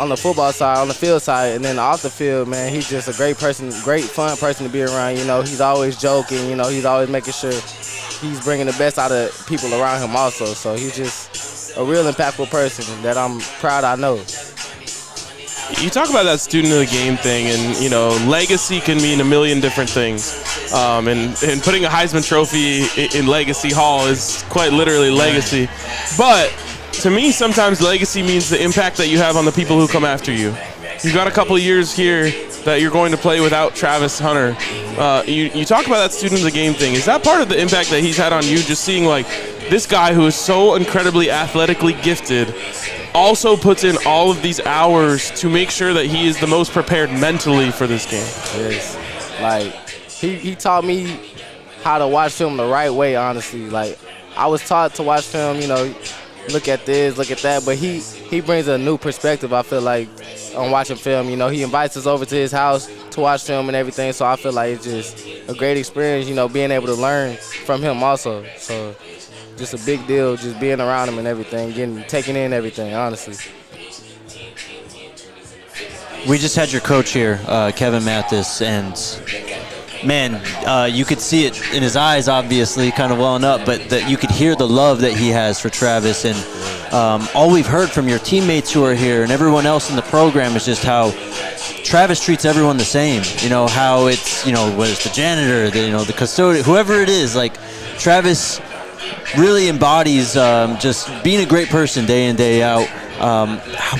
on the football side, on the field side, and then off the field, man, he's just a great person, great fun person to be around. He's always joking. He's always making sure he's bringing the best out of people around him also. So he's just a real impactful person that I'm proud I know. You talk about that student of the game thing, and legacy can mean a million different things. And putting a Heisman Trophy in Legacy Hall is quite literally legacy. But to me, sometimes legacy means the impact that you have on the people who come after you. You've got a couple of years here that you're going to play without Travis Hunter. You talk about that student of the game thing. Is that part of the impact that he's had on you, just seeing like this guy who is so incredibly athletically gifted also puts in all of these hours to make sure that he is the most prepared mentally for this game? Yes. Like, he taught me how to watch film the right way, honestly. Like, I was taught to watch film, look at this, look at that, but he brings a new perspective, I feel like, on watching film. He invites us over to his house to watch film and everything, so I feel like it's just a great experience, being able to learn from him also. So just a big deal, just being around him and everything, taking in everything, honestly. We just had your coach here, Kevin Mathis, and man, you could see it in his eyes, obviously, kind of welling up, but that you could hear the love that he has for Travis. And all we've heard from your teammates who are here and everyone else in the program is just how Travis treats everyone the same. How it's, whether it's the janitor, the custodian, whoever it is, like Travis really embodies just being a great person day in, day out.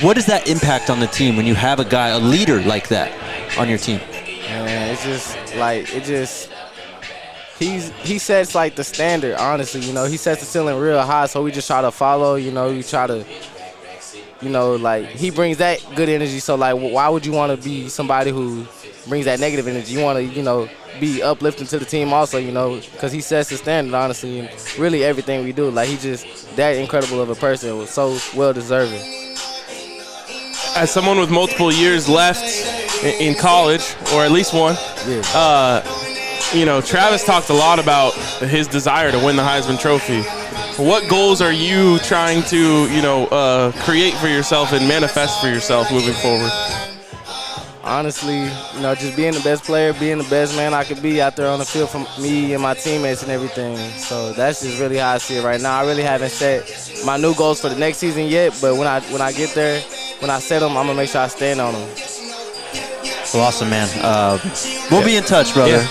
What is that impact on the team when you have a guy, a leader like that on your team? Man, it's just like, he sets like the standard, honestly. He sets the ceiling real high, so we just try to follow. We try to, like, he brings that good energy. So like, why would you want to be somebody who brings that negative energy? You want to, be uplifting to the team also, because he sets the standard, honestly, and really everything we do. Like, he's just that incredible of a person. It was so well deserving. As someone with multiple years left in college, or at least one, Travis talked a lot about his desire to win the Heisman Trophy. What goals are you trying to, create for yourself and manifest for yourself moving forward? Honestly, just being the best player, being the best man I could be out there on the field for me and my teammates and everything. So that's just really how I see it right now. I really haven't set my new goals for the next season yet, but when I get there, when I set them, I'm going to make sure I stand on them. Well, awesome, man. We'll be in touch, brother.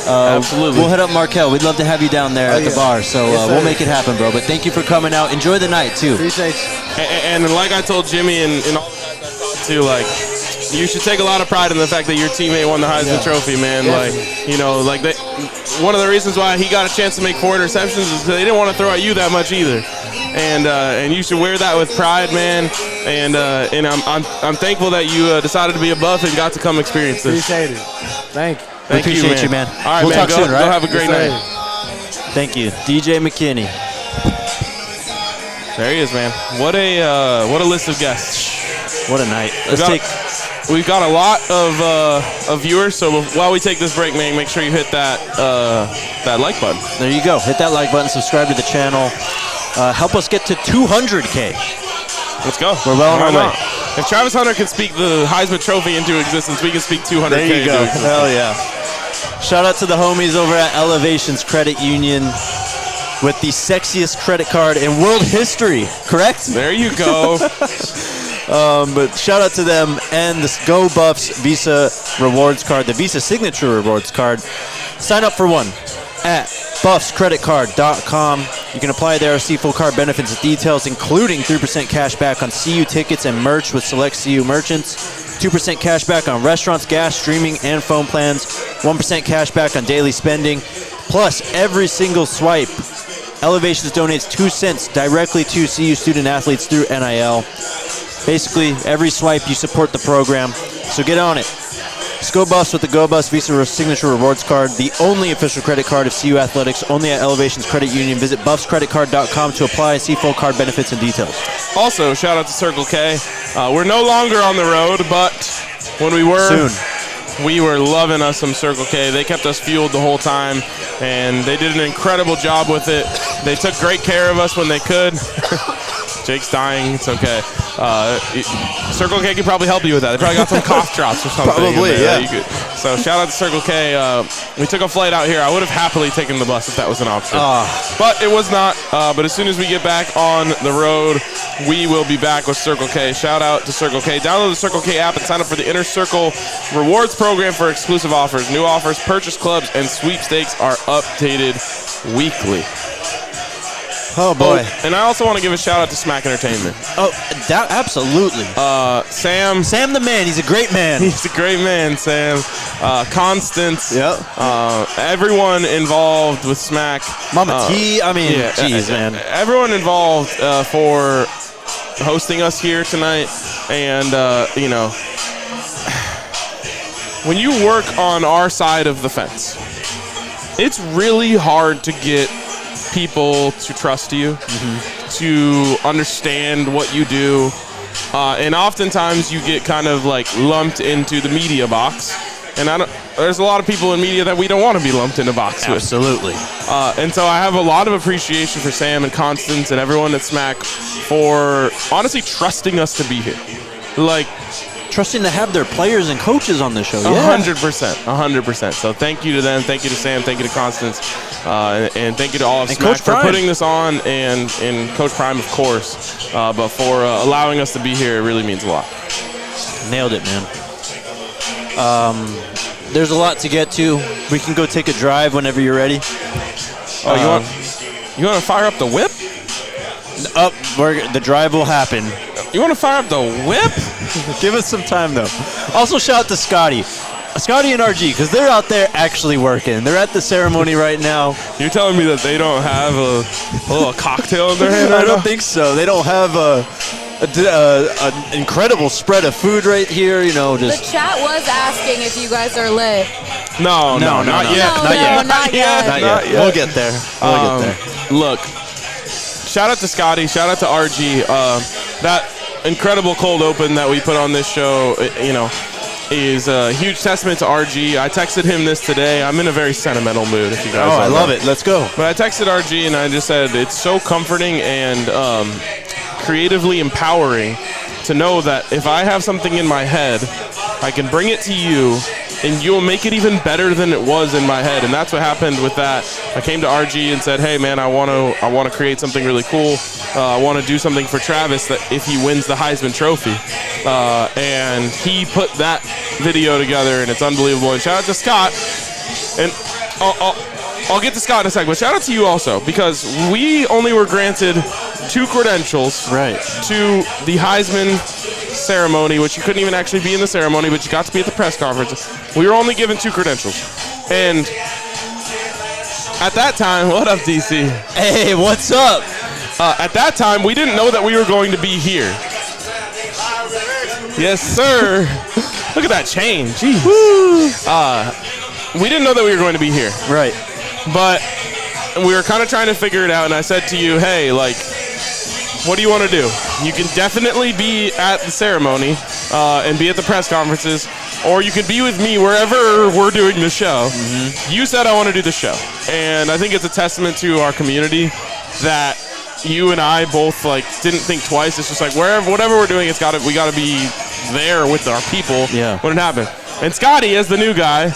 Absolutely. We'll hit up Markel. We'd love to have you down there at the bar, so we'll make it happen, bro. But thank you for coming out. Enjoy the night, too. Appreciate you. And like I told Jimmy and all the guys I talked to, like, you should take a lot of pride in the fact that your teammate won the Heisman Trophy, man. One of the reasons why he got a chance to make 4 interceptions is because they didn't want to throw at you that much either. And you should wear that with pride, man. And I'm thankful that you decided to be a Buff and got to come experience this. Appreciate it. Thank you. Appreciate you, man. All right, we'll man. Talk soon, right? Go have a great night. Thank you, DJ McKinney. There he is, man. What a list of guests. What a night. We've got a lot of viewers, so while we take this break, man, make sure you hit that like button. There you go. Hit that like button, subscribe to the channel. Help us get to 200K. Let's go. We're well on our way. If Travis Hunter can speak the Heisman Trophy into existence, we can speak 200K. There you go. Hell yeah. Shout out to the homies over at Elevations Credit Union with the sexiest credit card in world history, correct? There you go. But shout out to them and the Go Buffs Visa Rewards Card, the Visa Signature Rewards Card. Sign up for one at buffscreditcard.com. You can apply there, see full card benefits and details, including 3% cash back on CU tickets and merch with select CU merchants, 2% cash back on restaurants, gas, streaming, and phone plans, 1% cash back on daily spending. Plus, every single swipe, Elevations donates 2 cents directly to CU student athletes through NIL. Basically, every swipe you support the program, so get on it. Go Buffs with the Go Buffs Visa Signature Rewards Card, the only official credit card of CU Athletics, only at Elevations Credit Union. Visit buffscreditcard.com to apply and see full card benefits and details. Also, shout out to Circle K. We're no longer on the road, but when we were, we were loving us some Circle K. They kept us fueled the whole time, and they did an incredible job with it. They took great care of us when they could. Jake's dying. It's okay. Circle K could probably help you with that. They probably got some cough drops or something. Probably, yeah. So shout out to Circle K. We took a flight out here. I would have happily taken the bus if that was an option. But it was not. But as soon as we get back on the road, we will be back with Circle K. Shout out to Circle K. Download the Circle K app and sign up for the Inner Circle Rewards program for exclusive offers. New offers, purchase clubs, and sweepstakes are updated weekly. Oh, boy. And I also want to give a shout out to SMAC Entertainment. Oh, absolutely. Sam the man. He's a great man. He's a great man, Sam. Constance. Yep. Everyone involved with SMAC. Mama T. I mean, geez, man. Everyone involved for hosting us here tonight. And, you know, when you work on our side of the fence, it's really hard to get people to trust you, to understand what you do, and oftentimes you get kind of like lumped into the media box, and there's a lot of people in media that we don't want to be lumped in a box with. Absolutely. And so I have a lot of appreciation for Sam and Constance and everyone at SMAC for honestly trusting us to be here. Like, trusting to have their players and coaches on the show. 100%. So thank you to them. Thank you to Sam. Thank you to Constance. And thank you to all of SMAC for putting this on, and Coach Prime, of course. But for allowing us to be here, it really means a lot. Nailed it, man. There's a lot to get to. We can go take a drive whenever you're ready. You want to fire up the whip? The drive will happen. You want to fire up the whip? Give us some time, though. Also, shout out to Scotty and RG, because they're out there actually working. They're at the ceremony right now. You're telling me that they don't have a little cocktail in their hand right I don't now? think so. They don't have an incredible spread of food right here. You know, The chat was asking if you guys are lit. No, not yet. Not yet. We'll get there. Look, shout out to Scotty. Shout out to RG. That incredible cold open that we put on this show, you know, is a huge testament to RG. I texted him this today. I'm in a very sentimental mood, if you guys I love it. Let's go. But I texted RG and I just said it's so comforting and creatively empowering to know that if I have something in my head, I can bring it to you and you'll make it even better than it was in my head. And that's what happened with that. I came to RG and said, hey man, I want to create something really cool. I want to do something for Travis that if he wins the Heisman Trophy. And he put that video together, and it's unbelievable. And shout out to Scott. And I'll get to Scott in a second, but shout out to you also, because we only were granted 2 credentials to the Heisman ceremony, which you couldn't even actually be in the ceremony, but you got to be at the press conference. We were only given 2 credentials. And at that time, what up, DC? Hey, what's up? At that time, we didn't know that we were going to be here. Yes, sir. Look at that chain. Jeez. We didn't know that we were going to be here. Right. But we were kind of trying to figure it out, and I said to you, hey, like, what do you want to do? You can definitely be at the ceremony and be at the press conferences, or you could be with me wherever we're doing the show. You said I want to do the show, and I think it's a testament to our community that you and I both like didn't think twice. It's just like whatever we're doing, we gotta be there with our people when it happened. And Scotty, as the new guy,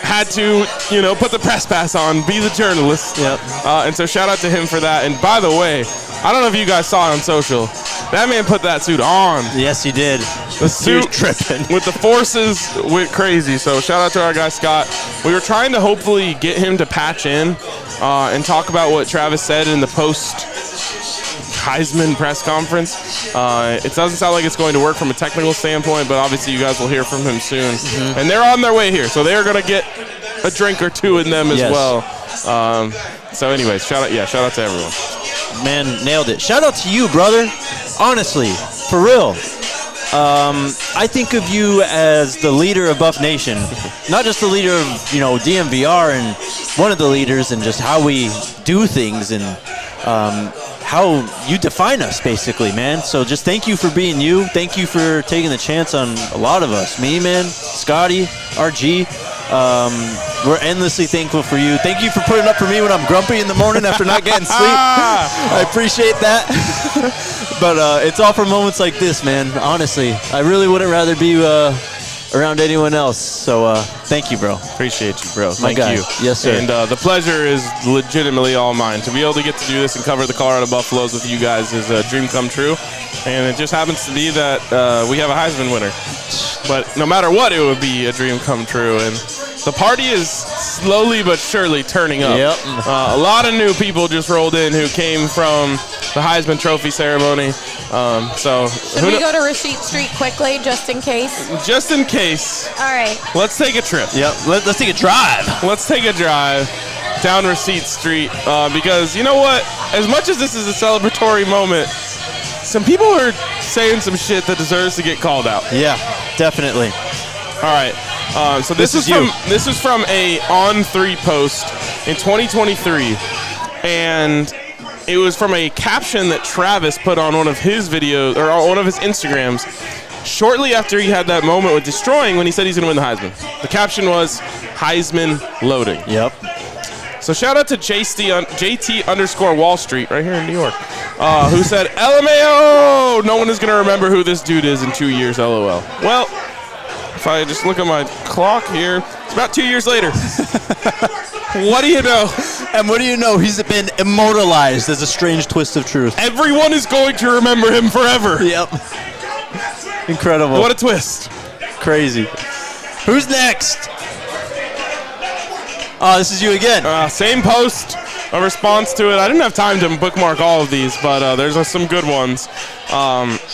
had to, you know, put the press pass on, be the journalist. And so shout out to him for that. And by the way, I don't know if you guys saw it on social. That man put that suit on. Yes, he did. The suit tripping with the forces went crazy. So shout out to our guy Scott. We were trying to hopefully get him to patch in and talk about what Travis said in the post Heisman press conference. It doesn't sound like it's going to work from a technical standpoint, but obviously you guys will hear from him soon. And they're on their way here, so they're going to get a drink or two in them as well. So anyways, shout out to everyone. Man, nailed it. Shout out to you, brother. Honestly, for real. I think of you as the leader of Buff Nation, not just the leader of DNVR and one of the leaders and just how we do things and how you define us, basically, man. So just thank you for being you. Thank you for taking the chance on a lot of us. Me, man, Scotty, RG. We're endlessly thankful for you. Thank you for putting up for me when I'm grumpy in the morning after not getting sleep. I appreciate that. But it's all for moments like this, man. Honestly, I really wouldn't rather be around anyone else. So thank you, bro. Appreciate you, bro. My Thank guy. you. Yes, sir. And the pleasure is legitimately all mine. To be able to get to do this and cover the Colorado Buffaloes with you guys is a dream come true. And it just happens to be that we have a Heisman winner. But no matter what, it would be a dream come true. And the party is slowly but surely turning up. Yep. A lot of new people just rolled in who came from the Heisman Trophy ceremony. Should we go to Receipt Street quickly, just in case? Just in case. All right. Let's take a trip. Yep. Let's take a drive. Let's take a drive down Receipt Street because you know what? As much as this is a celebratory moment, some people are saying some shit that deserves to get called out. Yeah, definitely. All right. So this is from a On3 post in 2023, and it was from a caption that Travis put on one of his videos or on one of his Instagrams shortly after he had that moment with Destroying when he said he's going to win the Heisman. The caption was Heisman loading. Yep. So shout out to JT_Wall Street right here in New York, who said, LMAO! No one is going to remember who this dude is in 2 years, LOL. Well, if I just look at my clock here, it's about 2 years later. What do you know? And what do you know? He's been immortalized as a strange twist of truth. Everyone is going to remember him forever. Yep. Incredible. What a twist. Crazy. Who's next? Oh, this is you again. Same post, a response to it. I didn't have time to bookmark all of these, but there's some good ones.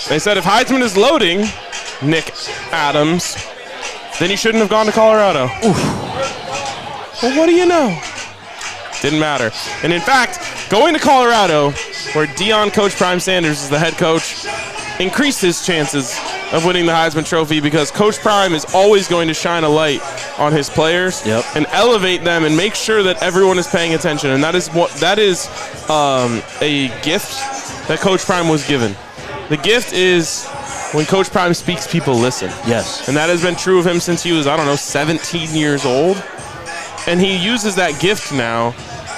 They said if Heisman is loading, Nick Adams, then he shouldn't have gone to Colorado. Oof. Well, what do you know? Didn't matter. And in fact, going to Colorado, where Coach Prime Sanders is the head coach, increased his chances of winning the Heisman Trophy because Coach Prime is always going to shine a light on his players and elevate them and make sure that everyone is paying attention. And that is a gift that Coach Prime was given. The gift is when Coach Prime speaks, people listen. Yes. And that has been true of him since he was, 17 years old. And he uses that gift now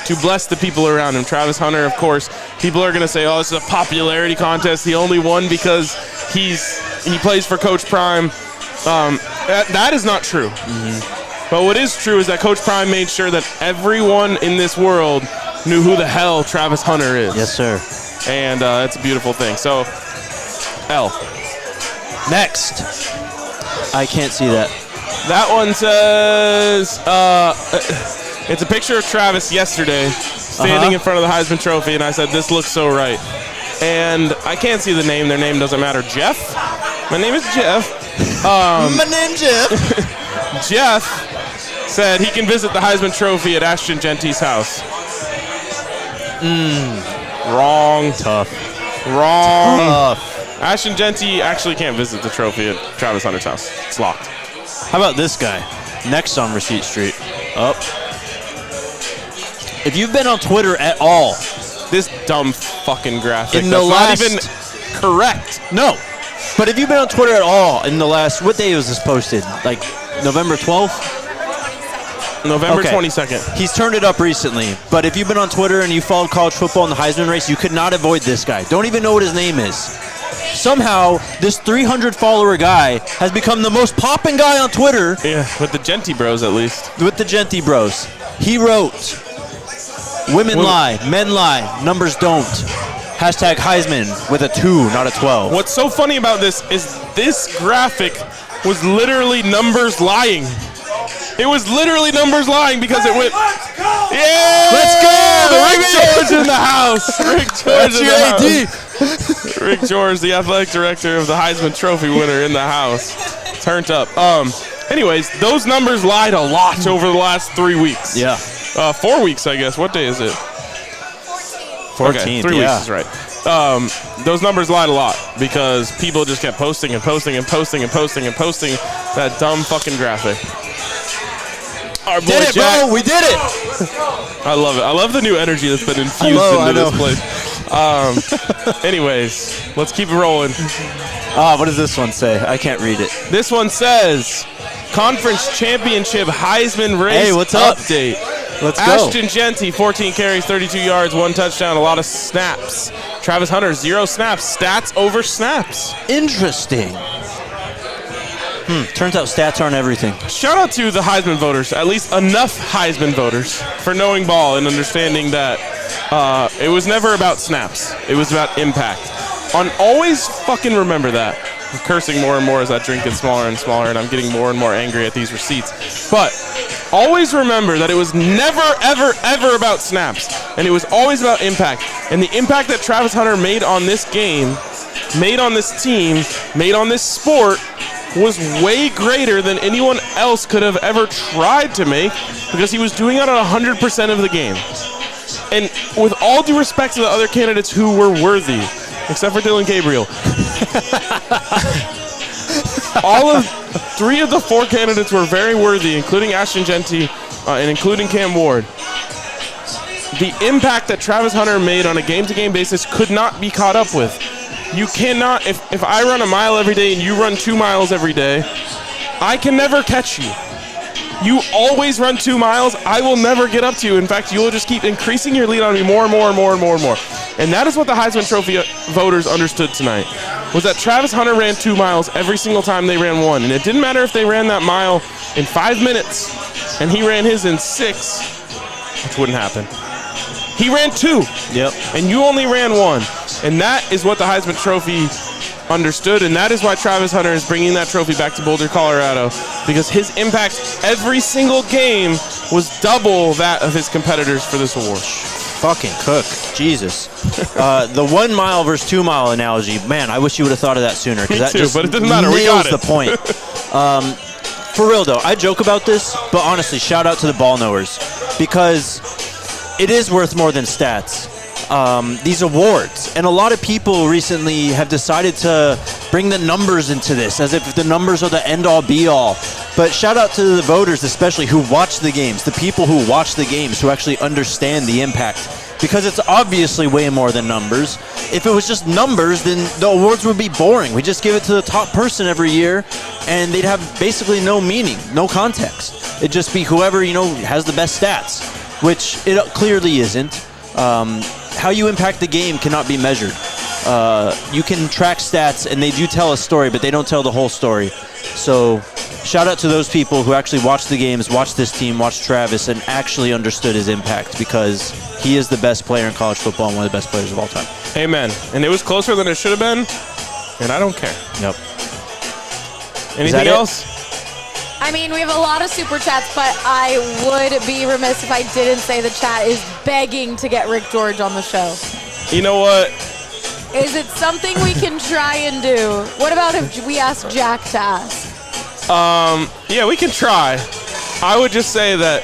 to bless the people around him. Travis Hunter, of course, people are going to say, oh, this is a popularity contest. He only won because he plays for Coach Prime. That is not true. Mm-hmm. But what is true is that Coach Prime made sure that everyone in this world knew who the hell Travis Hunter is. Yes, sir. And it's a beautiful thing. So, L. Next. I can't see that. That one says, it's a picture of Travis yesterday standing in front of the Heisman Trophy, and I said, this looks so right. And I can't see the name. Their name doesn't matter. Jeff? My name is Jeff. My name's Jeff. Jeff said he can visit the Heisman Trophy at Ashton Genty's house. Wrong. Tough. Wrong. Tough. Ashton Genty actually can't visit the trophy at Travis Hunter's house. It's locked. How about this guy? Next on Receipt Street. Up. If you've been on Twitter at all, this dumb fucking graphic in the last, not even correct. No. But if you've been on Twitter at all in the last, what day was this posted? Like November 12th? November 22nd. He's turned it up recently. But if you've been on Twitter and you followed college football in the Heisman race, you could not avoid this guy. Don't even know what his name is. Somehow, this 300-follower guy has become the most popping guy on Twitter. Yeah, with the Genty bros at least. With the Genty bros. He wrote, women lie, men lie, numbers don't. Hashtag Heisman with a 2, not a 12. What's so funny about this is this graphic was literally numbers lying. It was literally numbers lying because it went. Let's go! Yeah! Let's go! Rick George in the house. Rick George in the house. Rick George, the athletic director of the Heisman Trophy winner, in the house. Turned up. Anyways, those numbers lied a lot over the last 3 weeks. Yeah. 4 weeks, I guess. What day is it? Okay, 3 weeks is right. Those numbers lied a lot because people just kept posting and posting and posting and posting and posting that dumb fucking graphic. Our boy Did it, Jack, bro. We did it. I love it. I love the new energy that's been infused into this place. Anyways, let's keep it rolling. What does this one say? I can't read it. This one says, Conference Championship Heisman race Hey, what's up? update. Let's go. Ashton Genty, 14 carries, 32 yards, 1 touchdown, a lot of snaps. Travis Hunter, 0 snaps. Stats over snaps. Interesting. Turns out stats aren't everything. Shout out to the Heisman voters, at least enough Heisman voters, for knowing ball and understanding that it was never about snaps. It was about impact. Always fucking remember that. I'm cursing more and more as that drink gets smaller and smaller, and I'm getting more and more angry at these receipts. But always remember that it was never, ever, ever about snaps. And it was always about impact. And the impact that Travis Hunter made on this game, made on this team, made on this sport, was way greater than anyone else could have ever tried to make, because he was doing it on 100% of the game. And with all due respect to the other candidates who were worthy, except for Dylan Gabriel, three of the 4 candidates were very worthy, including Ashton Genty and including Cam Ward. The impact that Travis Hunter made on a game-to-game basis could not be caught up with. You cannot, if I run a mile every day and you run 2 miles every day, I can never catch you. You always run 2 miles, I will never get up to you. In fact, you will just keep increasing your lead on me more and more and more and more and more. And that is what the Heisman Trophy voters understood tonight, was that Travis Hunter ran 2 miles every single time they ran 1. And it didn't matter if they ran that mile in 5 minutes and he ran his in 6, which wouldn't happen. He ran 2. Yep. And you only ran 1. And that is what the Heisman Trophy understood, and that is why Travis Hunter is bringing that trophy back to Boulder, Colorado, because his impact every single game was double that of his competitors for this award. Fucking cook. Jesus. The 1 mile versus 2 mile analogy, man, I wish you would have thought of that sooner, because that just but it doesn't matter. We got nails the point. For real, though, I joke about this, but honestly, shout out to the ball knowers, because it is worth more than stats. These awards, and a lot of people recently have decided to bring the numbers into this as if the numbers are the end-all be-all. But shout out to the voters, especially, who watch the games, the people who watch the games, who actually understand the impact, because it's obviously way more than numbers. If it was just numbers, then the awards would be boring. We just give it to the top person every year, and they'd have basically no meaning, no context. It'd just be whoever, has the best stats, which it clearly isn't. How you impact the game cannot be measured. You can track stats, and they do tell a story, but they don't tell the whole story. So shout out to those people who actually watched the games, watched this team, watched Travis, and actually understood his impact, because he is the best player in college football and one of the best players of all time. Amen. And it was closer than it should have been, and I don't care. Yep. Anything else? I mean, we have a lot of super chats, but I would be remiss if I didn't say the chat is begging to get Rick George on the show. You know what? Is it something we can try and do? What about if we ask Jack to ask? Yeah, we can try. I would just say that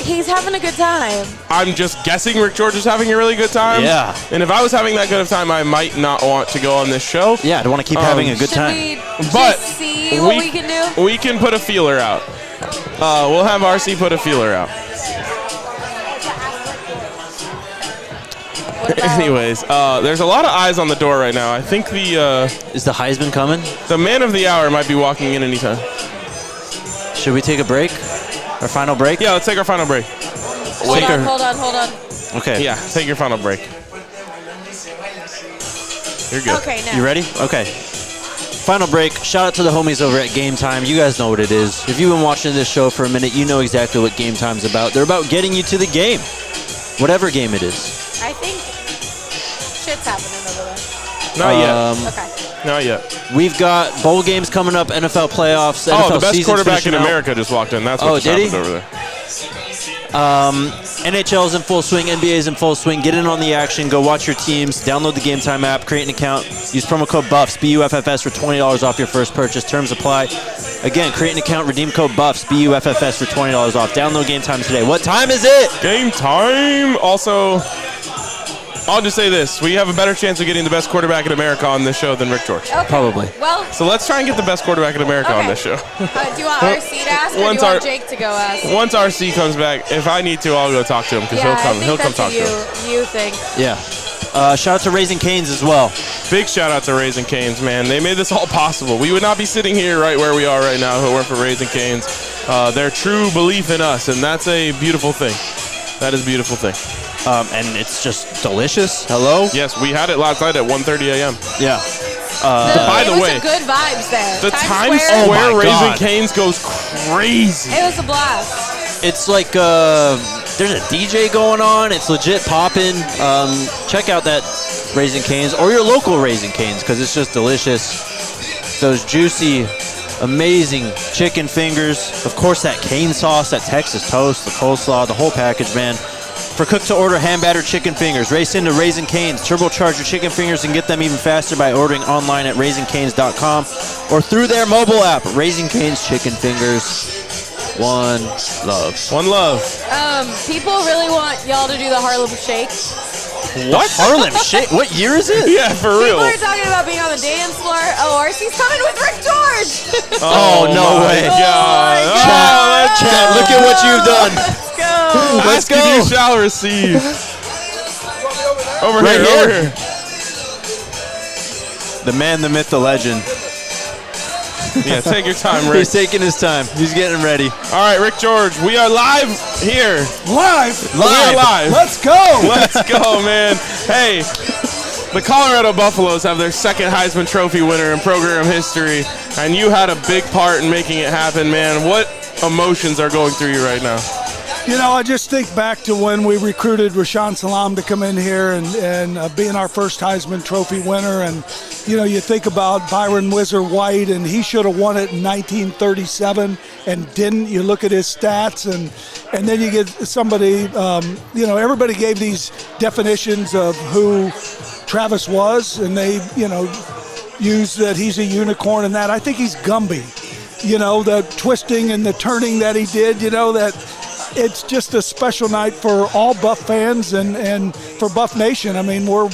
He's having a good time. I'm just guessing Rick George is having a really good time. Yeah. And if I was having that good of time, I might not want to go on this show. Yeah, I'd want to keep having a good time. But see what we can do? We can put a feeler out. We'll have RC put a feeler out. Anyways, there's a lot of eyes on the door right now. I think is the Heisman coming? The man of the hour might be walking in anytime. Should we take a break? Our final break? Yeah, let's take our final break. Hold on. Okay. Yeah, take your final break. You're good. Okay, now. You ready? Okay. Final break. Shout out to the homies over at Game Time. You guys know what it is. If you've been watching this show for a minute, you know exactly what Game Time's about. They're about getting you to the game. Whatever game it is. I think shit's happening over there. Not yet. Okay. Not yet. We've got bowl games coming up, NFL playoffs, NFL the best season's quarterback in finishing out. America just walked in. That's what just happened over there. NHL's in full swing, NBA's in full swing. Get in on the action. Go watch your teams. Download the Game Time app. Create an account. Use promo code BUFFS, BUFFS, for $20 off your first purchase. Terms apply. Again, create an account. Redeem code BUFFS, BUFFS, for $20 off. Download Game Time today. What time is it? Game Time. Also, I'll just say this. We have a better chance of getting the best quarterback in America on this show than Rick George. Okay. Probably. Well, So let's try and get the best quarterback in America on this show. do you want RC to ask, or do you want Jake to go ask? Once RC comes back, if I need to, I'll go talk to him because he'll come talk to him. You think? Yeah. Shout out to Raising Cane's as well. Big shout out to Raising Cane's, man. They made this all possible. We would not be sitting here right where we are right now if it weren't for Raising Cane's. Their true belief in us, and that's a beautiful thing. That is a beautiful thing. And it's just delicious. Hello? Yes, we had it last night at 1:30 a.m. Yeah. By the way, some good vibes there. the Times Square Raising Cane's goes crazy. It was a blast. It's like there's a DJ going on. It's legit popping. Check out that Raising Cane's or your local Raising Cane's because it's just delicious. Those juicy, amazing chicken fingers. Of course, that cane sauce, that Texas toast, the coleslaw, the whole package, man. For cook-to-order hand-battered chicken fingers, race into Raising Cane's. Turbocharge your chicken fingers and get them even faster by ordering online at raisingcanes.com or through their mobile app. Raising Cane's Chicken Fingers. One love. One love. People really want y'all to do the Harlem Shake. What? The Harlem Shake? What year is it? Yeah, for real. People are talking about being on the dance floor. Oh, RC's coming with Rick George. Oh, no way. God. Chad, look at what you've done. Let's go. Let's go. You shall receive. Over Right here, here. over here. The man, the myth, the legend. Yeah, take your time, Rick. He's taking his time. He's getting ready. All right, Rick George, we are live here. Live? We are live. Let's go. Let's go, man. Hey, the Colorado Buffaloes have their second Heisman Trophy winner in program history, and you had a big part in making it happen, man. What emotions are going through you right now? You know, I just think back to when we recruited Rashaan Salam to come in here and being our first Heisman Trophy winner. And, you know, you think about Byron Whizzer White, and he should have won it in 1937 and didn't. You look at his stats, and then you get somebody, you know, everybody gave these definitions of who Travis was, and they, you know, used that he's a unicorn and that. I think he's Gumby. You know, the twisting and the turning that he did, you know, that it's just a special night for all Buff fans and for Buff Nation. I mean, we're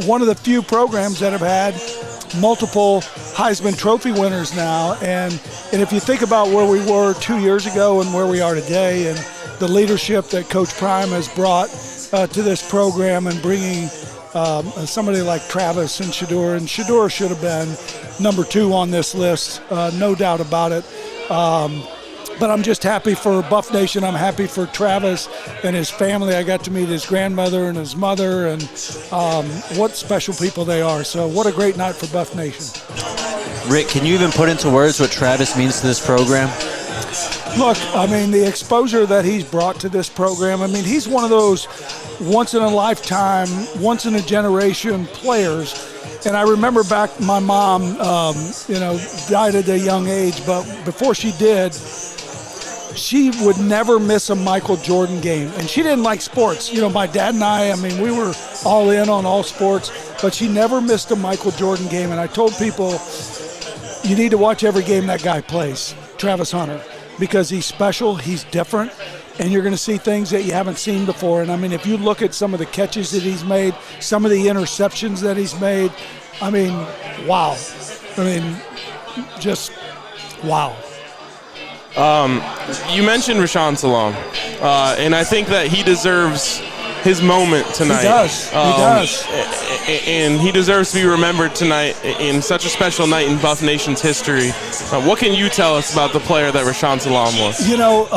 one of the few programs that have had multiple Heisman Trophy winners now. And if you think about where we were 2 years ago and where we are today and the leadership that Coach Prime has brought to this program and bringing somebody like Travis and Shedeur should have been number 2 on this list, no doubt about it. But I'm just happy for Buff Nation. I'm happy for Travis and his family. I got to meet his grandmother and his mother, and what special people they are. So what a great night for Buff Nation. Rick, can you even put into words what Travis means to this program? Look, I mean, the exposure that he's brought to this program, I mean, he's one of those once-in-a-lifetime, once-in-a-generation players. And I remember back, my mom, you know, died at a young age, but before she did, she would never miss a Michael Jordan game. And she didn't like sports. You know, my dad and I mean, we were all in on all sports, but she never missed a Michael Jordan game. And I told people, you need to watch every game that guy plays, Travis Hunter, because he's special, he's different, and you're going to see things that you haven't seen before. And, I mean, if you look at some of the catches that he's made, some of the interceptions that he's made, I mean, wow. I mean, just wow. You mentioned Rashaan Salam, and I think that he deserves his moment tonight. He does. He does. And he deserves to be remembered tonight in such a special night in Buff Nation's history. What can you tell us about the player that Rashaan Salam was? You know,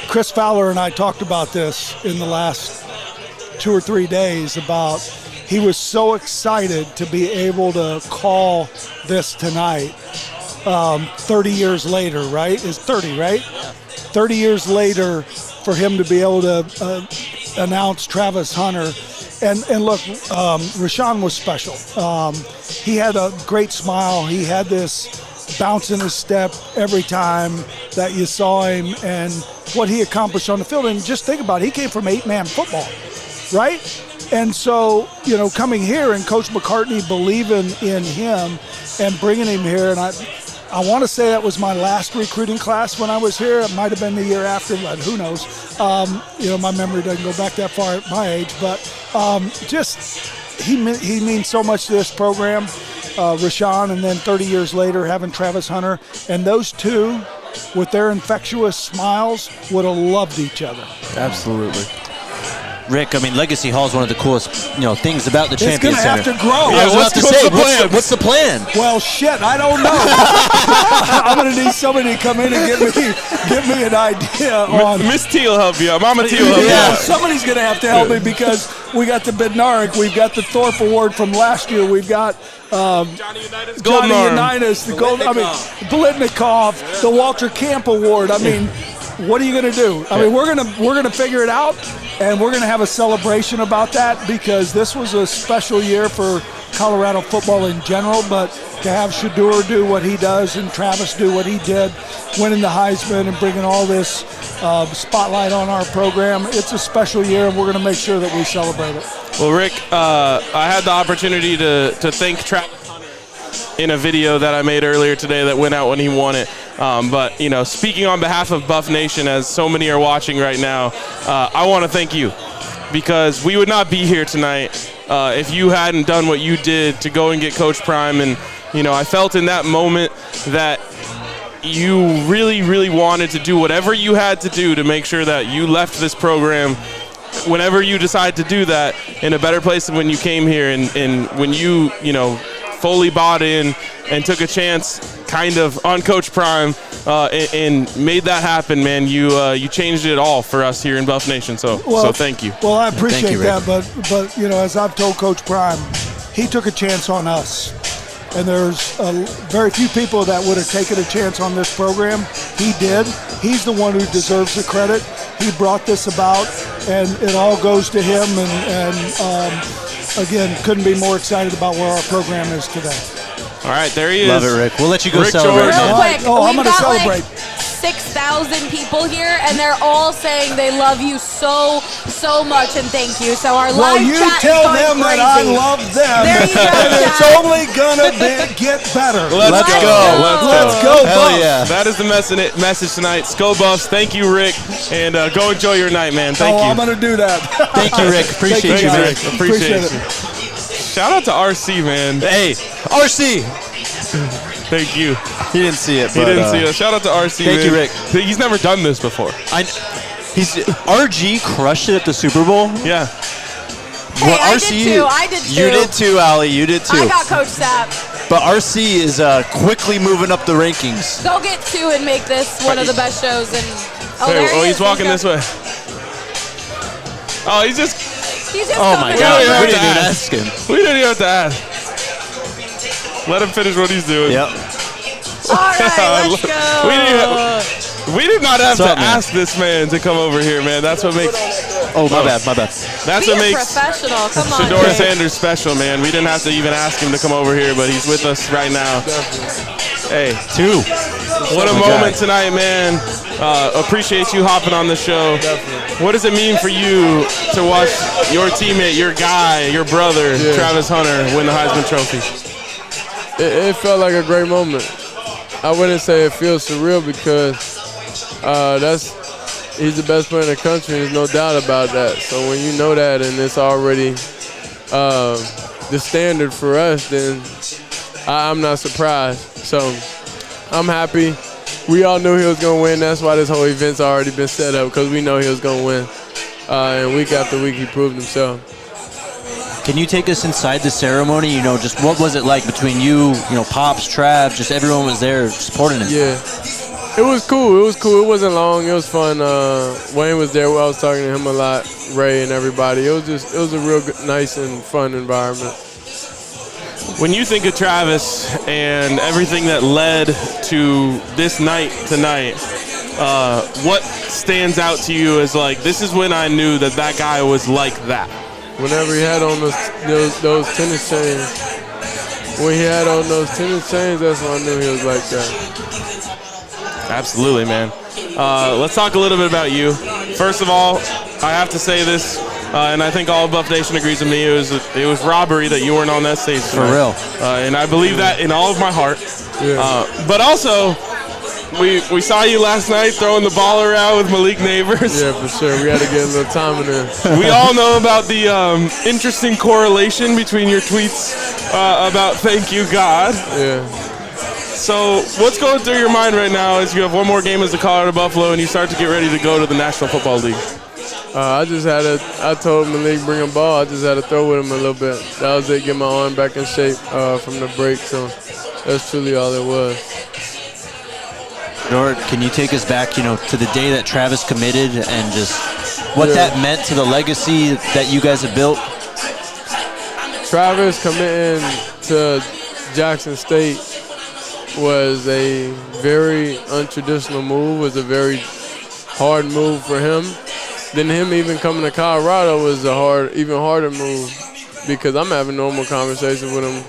Chris Fowler and I talked about this in the last 2 or 3 days about he was so excited to be able to call this tonight 30 years later, right? It's 30, right? 30 years later for him to be able to announce Travis Hunter. And look, Rashaan was special. He had a great smile. He had this bounce in his step every time that you saw him and what he accomplished on the field. And just think about it, he came from 8-man football, right? And so, you know, coming here and Coach McCartney believing in him and bringing him here, and I want to say that was my last recruiting class when I was here. It might have been the year after, but who knows? My memory doesn't go back that far at my age. But he means so much to this program, Rashawn, and then 30 years later having Travis Hunter. And those two, with their infectious smiles, would have loved each other. Absolutely. Rick, I mean, Legacy Hall is one of the coolest, things about the Champions Center. It's going to have to grow. I was about to say, what's the plan? Well, shit, I don't know. I'm going to need somebody to come in and give me an idea on. Miss T will help you. Mama T will help you. Yeah, somebody's going to have to help me because we got the Bednarik, we've got the Thorpe Award from last year, we've got Johnny Unitas, the Blitnikoff, the Walter Camp Award. I mean, what are you going to do? I mean, we're gonna figure it out, and we're going to have a celebration about that because this was a special year for Colorado football in general, but to have Shedeur do what he does and Travis do what he did, winning the Heisman and bringing all this spotlight on our program, it's a special year, and we're going to make sure that we celebrate it. Well, Rick, I had the opportunity to thank Travis in a video that I made earlier today that went out when he won it. But, speaking on behalf of Buff Nation, as so many are watching right now, I want to thank you because we would not be here tonight if you hadn't done what you did to go and get Coach Prime. And, I felt in that moment that you really, really wanted to do whatever you had to do to make sure that you left this program whenever you decide to do that in a better place than when you came here. And when you, fully bought in and took a chance kind of on Coach Prime and made that happen, man. You changed it all for us here in Buff Nation. So thank you. Well, I appreciate that, but as I've told Coach Prime, he took a chance on us. And there's very few people that would have taken a chance on this program. He did. He's the one who deserves the credit. He brought this about, and it all goes to him. And again, couldn't be more excited about where our program is today. All right, there he is. Love it, Rick. We'll let you go Rick celebrate. Real quick, I'm going to celebrate. 6,000 people here, and they're all saying they love you so much, and thank you. So our live chat is going them crazy. that I love them, There you go, and it's chat. only gonna get better. Let's go. Let's go, Hell Buffs. yeah. That is the message tonight. Go Buffs. Thank you, Rick. And go enjoy your night, man. Thank you. I'm going to do that. Thank you, Rick. Appreciate you, Rick. Rick. Appreciate you. Shout out to RC, man. Hey, RC. Thank you. He didn't see it. He didn't see it. Shout out to RC. Thank you, Rick. He's never done this before. RG crushed it at the Super Bowl. Yeah. Hey, I did too. You did too, Allie. You did too. I got Coach Sapp. But RC is quickly moving up the rankings. Go get 2 and make this one of the best shows. And he's walking this way. Oh, he's just. Oh my God! We didn't even ask him. We didn't even have to ask. Let him finish what he's doing. Yep. All right, let's go. We did not have to ask this man to come over here, man. That's what makes. Oh, my bad. That's Be what a makes professional. Come on. Shedeur Sanders special, man. We didn't have to even ask him to come over here, but he's with us right now. Hey, 2. What a moment tonight, man. Appreciate you hopping on the show. What does it mean for you to watch your teammate, your guy, your brother, Travis Hunter, win the Heisman Trophy? It felt like a great moment. I wouldn't say it feels surreal because he's the best player in the country. There's no doubt about that. So when you know that and it's already the standard for us, then I'm not surprised. So I'm happy. We all knew he was going to win. That's why this whole event's already been set up, because we know he was going to win. And week after week, he proved himself. Can you take us inside the ceremony? Just what was it like between you, Pops, Trav, just everyone was there supporting him? Yeah. It was cool. It wasn't long. It was fun. Wayne was there. I was talking to him a lot, Ray and everybody. It was a real good, nice and fun environment. When you think of Travis and everything that led to this night tonight, what stands out to you as like, this is when I knew that guy was like that? Whenever he had on those tennis chains. When he had on those tennis chains, that's when I knew he was like that. Absolutely, man. Let's talk a little bit about you. First of all, I have to say this. and I think all of Buff Nation agrees with me. It was robbery that you weren't on that stage tonight. For real. And I believe that in all of my heart. Yeah. But also, we saw you last night throwing the ball around with Malik Neighbors. Yeah, for sure. We had to get a little time in there. We all know about the interesting correlation between your tweets about "Thank You God." Yeah. So what's going through your mind right now as you have one more game as the Colorado Buffalo and you start to get ready to go to the National Football League? I told Malik bring a ball. I just had to throw with him a little bit. That was it, get my arm back in shape from the break. So that's truly all it was. Nord, can you take us back, to the day that Travis committed and just what that meant to the legacy that you guys have built? Travis committing to Jackson State was a very untraditional move, was a very hard move for him. Then him even coming to Colorado was even harder move because I'm having normal conversations with him.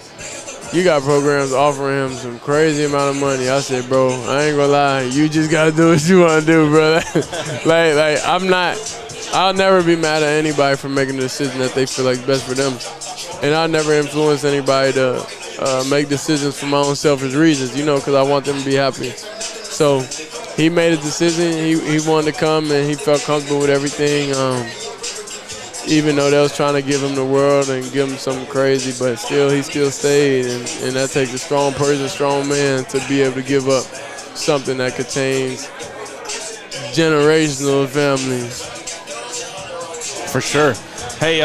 You got programs offering him some crazy amount of money. I said, bro, I ain't gonna lie, you just gotta do what you wanna do, bro. I'll never be mad at anybody for making a decision that they feel like is best for them. And I'll never influence anybody to make decisions for my own selfish reasons, because I want them to be happy. So he made a decision. He wanted to come, and he felt comfortable with everything, even though they was trying to give him the world and give him something crazy. But he still stayed, and that takes a strong person, strong man to be able to give up something that could change generational families. For sure. Hey,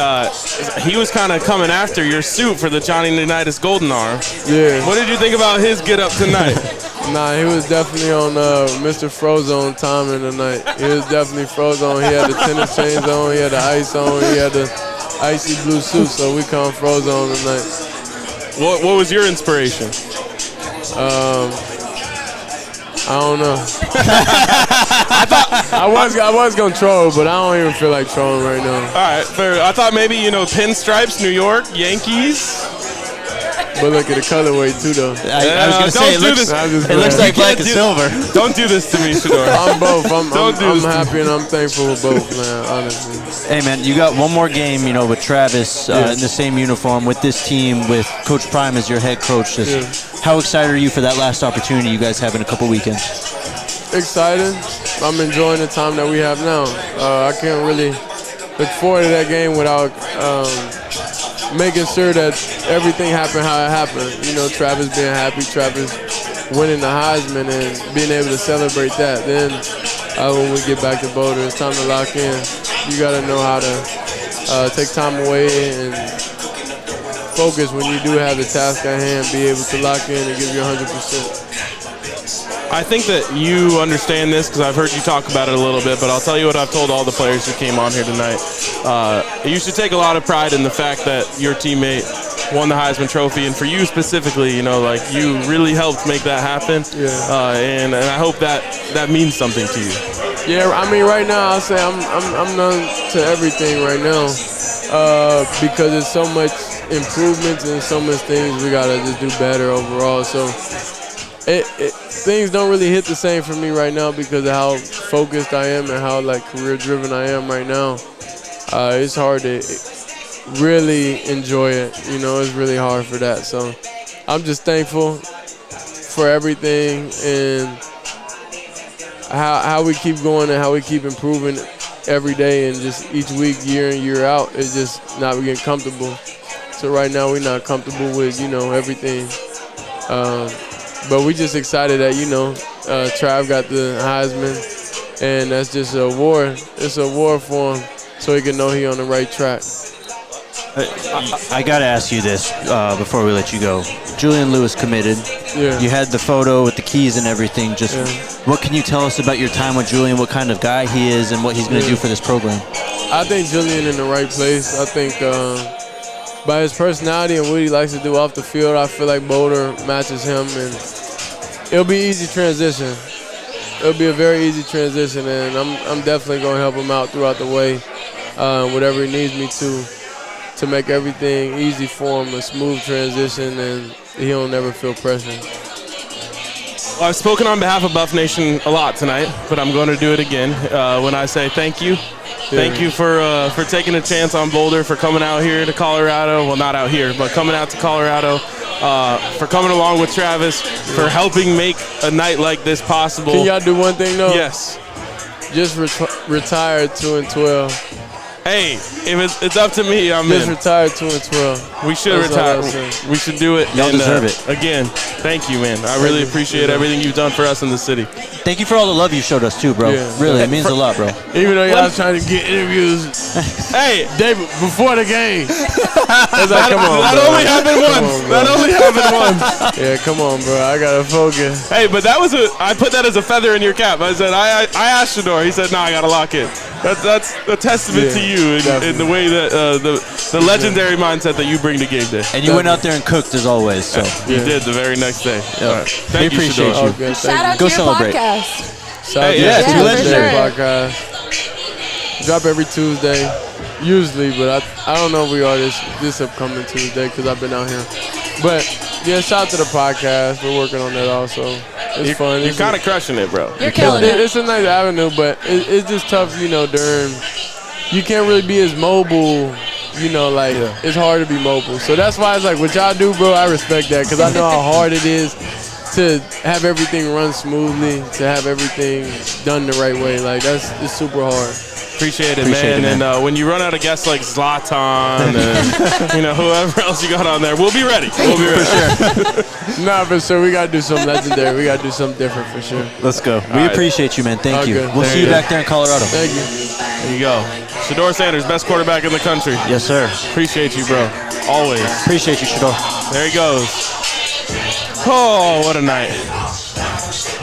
he was kind of coming after your suit for the Johnny Unitas Golden Arm. Yeah. What did you think about his get up tonight? Nah, he was definitely on Mr. Frozone timing tonight. He was definitely Frozone. He had the tennis chains on, he had the ice on, he had the icy blue suit, so we call him Frozone tonight. What was your inspiration? I don't know. I was gonna troll, but I don't even feel like trolling right now. All right, fair. I thought maybe pinstripes, New York, Yankees. But look at the colorway too, though. I was gonna say it looks like black and silver. Don't do this to me, Shador. I'm both. I'm happy and I'm thankful with both, man. Honestly. Hey, man, you got one more game, with Travis in the same uniform with this team, with Coach Prime as your head coach. How excited are you for that last opportunity you guys have in a couple weekends? Excited. I'm enjoying the time that we have now. I can't really look forward to that game without making sure that everything happened how it happened. Travis being happy, Travis winning the Heisman and being able to celebrate that. Then when we get back to Boulder, it's time to lock in. You got to know how to take time away and focus when you do have the task at hand, be able to lock in and give you 100%. I think that you understand this because I've heard you talk about it a little bit, but I'll tell you what I've told all the players who came on here tonight. You should take a lot of pride in the fact that your teammate won the Heisman Trophy, and for you specifically, you really helped make that happen. Yeah. And I hope that means something to you. Yeah, I mean, right now I'll say I'm numb to everything right now because there's so much improvements and so much things we gotta just do better overall. So things don't really hit the same for me right now because of how focused I am and how career driven I am right now. It's hard to really enjoy it. It's really hard for that. So I'm just thankful for everything and how we keep going and how we keep improving every day and just each week, year in, year out. It's just not getting comfortable. So right now we're not comfortable with, everything. But we just excited that, Trav got the Heisman, and that's just an award. It's an award for him so he can know he's on the right track. I got to ask you this before we let you go. Julian Lewis committed. Yeah. You had the photo with the keys and everything. What can you tell us about your time with Julian, what kind of guy he is, and what he's going to do for this program? I think Julian in the right place. I think by his personality and what he likes to do off the field, I feel like Boulder matches him, and it'll be easy transition. It'll be a very easy transition, and I'm definitely going to help him out throughout the way, whatever he needs me to make everything easy for him, a smooth transition, and he'll never feel pressure. Well, I've spoken on behalf of Buff Nation a lot tonight, but I'm going to do it again when I say thank you. Thank you for taking a chance on Boulder, for coming out here to Colorado. Well, not out here, but coming out to Colorado, for coming along with Travis, for helping make a night like this possible. Can y'all do one thing, though? Yes. Just retire 2-12. Hey, if it's up to me, I'm just in. Retire 2-12. We should retire. We should do it. Y'all deserve it. Again, thank you, man. I really appreciate everything you've done for us in the city. Thank you for all the love you showed us too, bro. Yeah. Really, it means a lot, bro. Even though y'all was trying to get interviews, hey, David, before the game. That only happened once. That only happened once. Yeah, come on, bro. I gotta focus. Hey, but I put that as a feather in your cap. I said I asked Shador. He said, "No, I gotta lock in." That's a testament to you in the way that the legendary mindset that you bring to game day. And you went out there and cooked as always. So you did the very next day. Right. Thank we appreciate you. you. Shout out Go to your celebrate. podcast. Yeah, Legendary podcast. Drop every Tuesday, usually, but I don't know if we are this upcoming Tuesday because I've been out here. But yeah, shout out to the podcast. We're working on that also. It's fun. You're kind of crushing it, bro. You're killing it. It's a nice avenue, but it's just tough, during. You can't really be as mobile, it's hard to be mobile. So that's why it's like, what y'all do, bro, I respect that because I know how hard it is to have everything run smoothly, to have everything done the right way. Like, it's super hard. Appreciate it, man. And when you run out of guests like Zlatan and whoever else you got on there, we'll be ready. We'll be ready. For sure. Nah, for sure. We got to do something legendary. We got to do something different for sure. Let's go. We appreciate you, man. Thank you. Good. We'll see you back there in Colorado. Thank you. There you go. Shador Sanders, best quarterback in the country. Yes, sir. Appreciate you, bro. Always. Appreciate you, Shador. There he goes. Oh, what a night.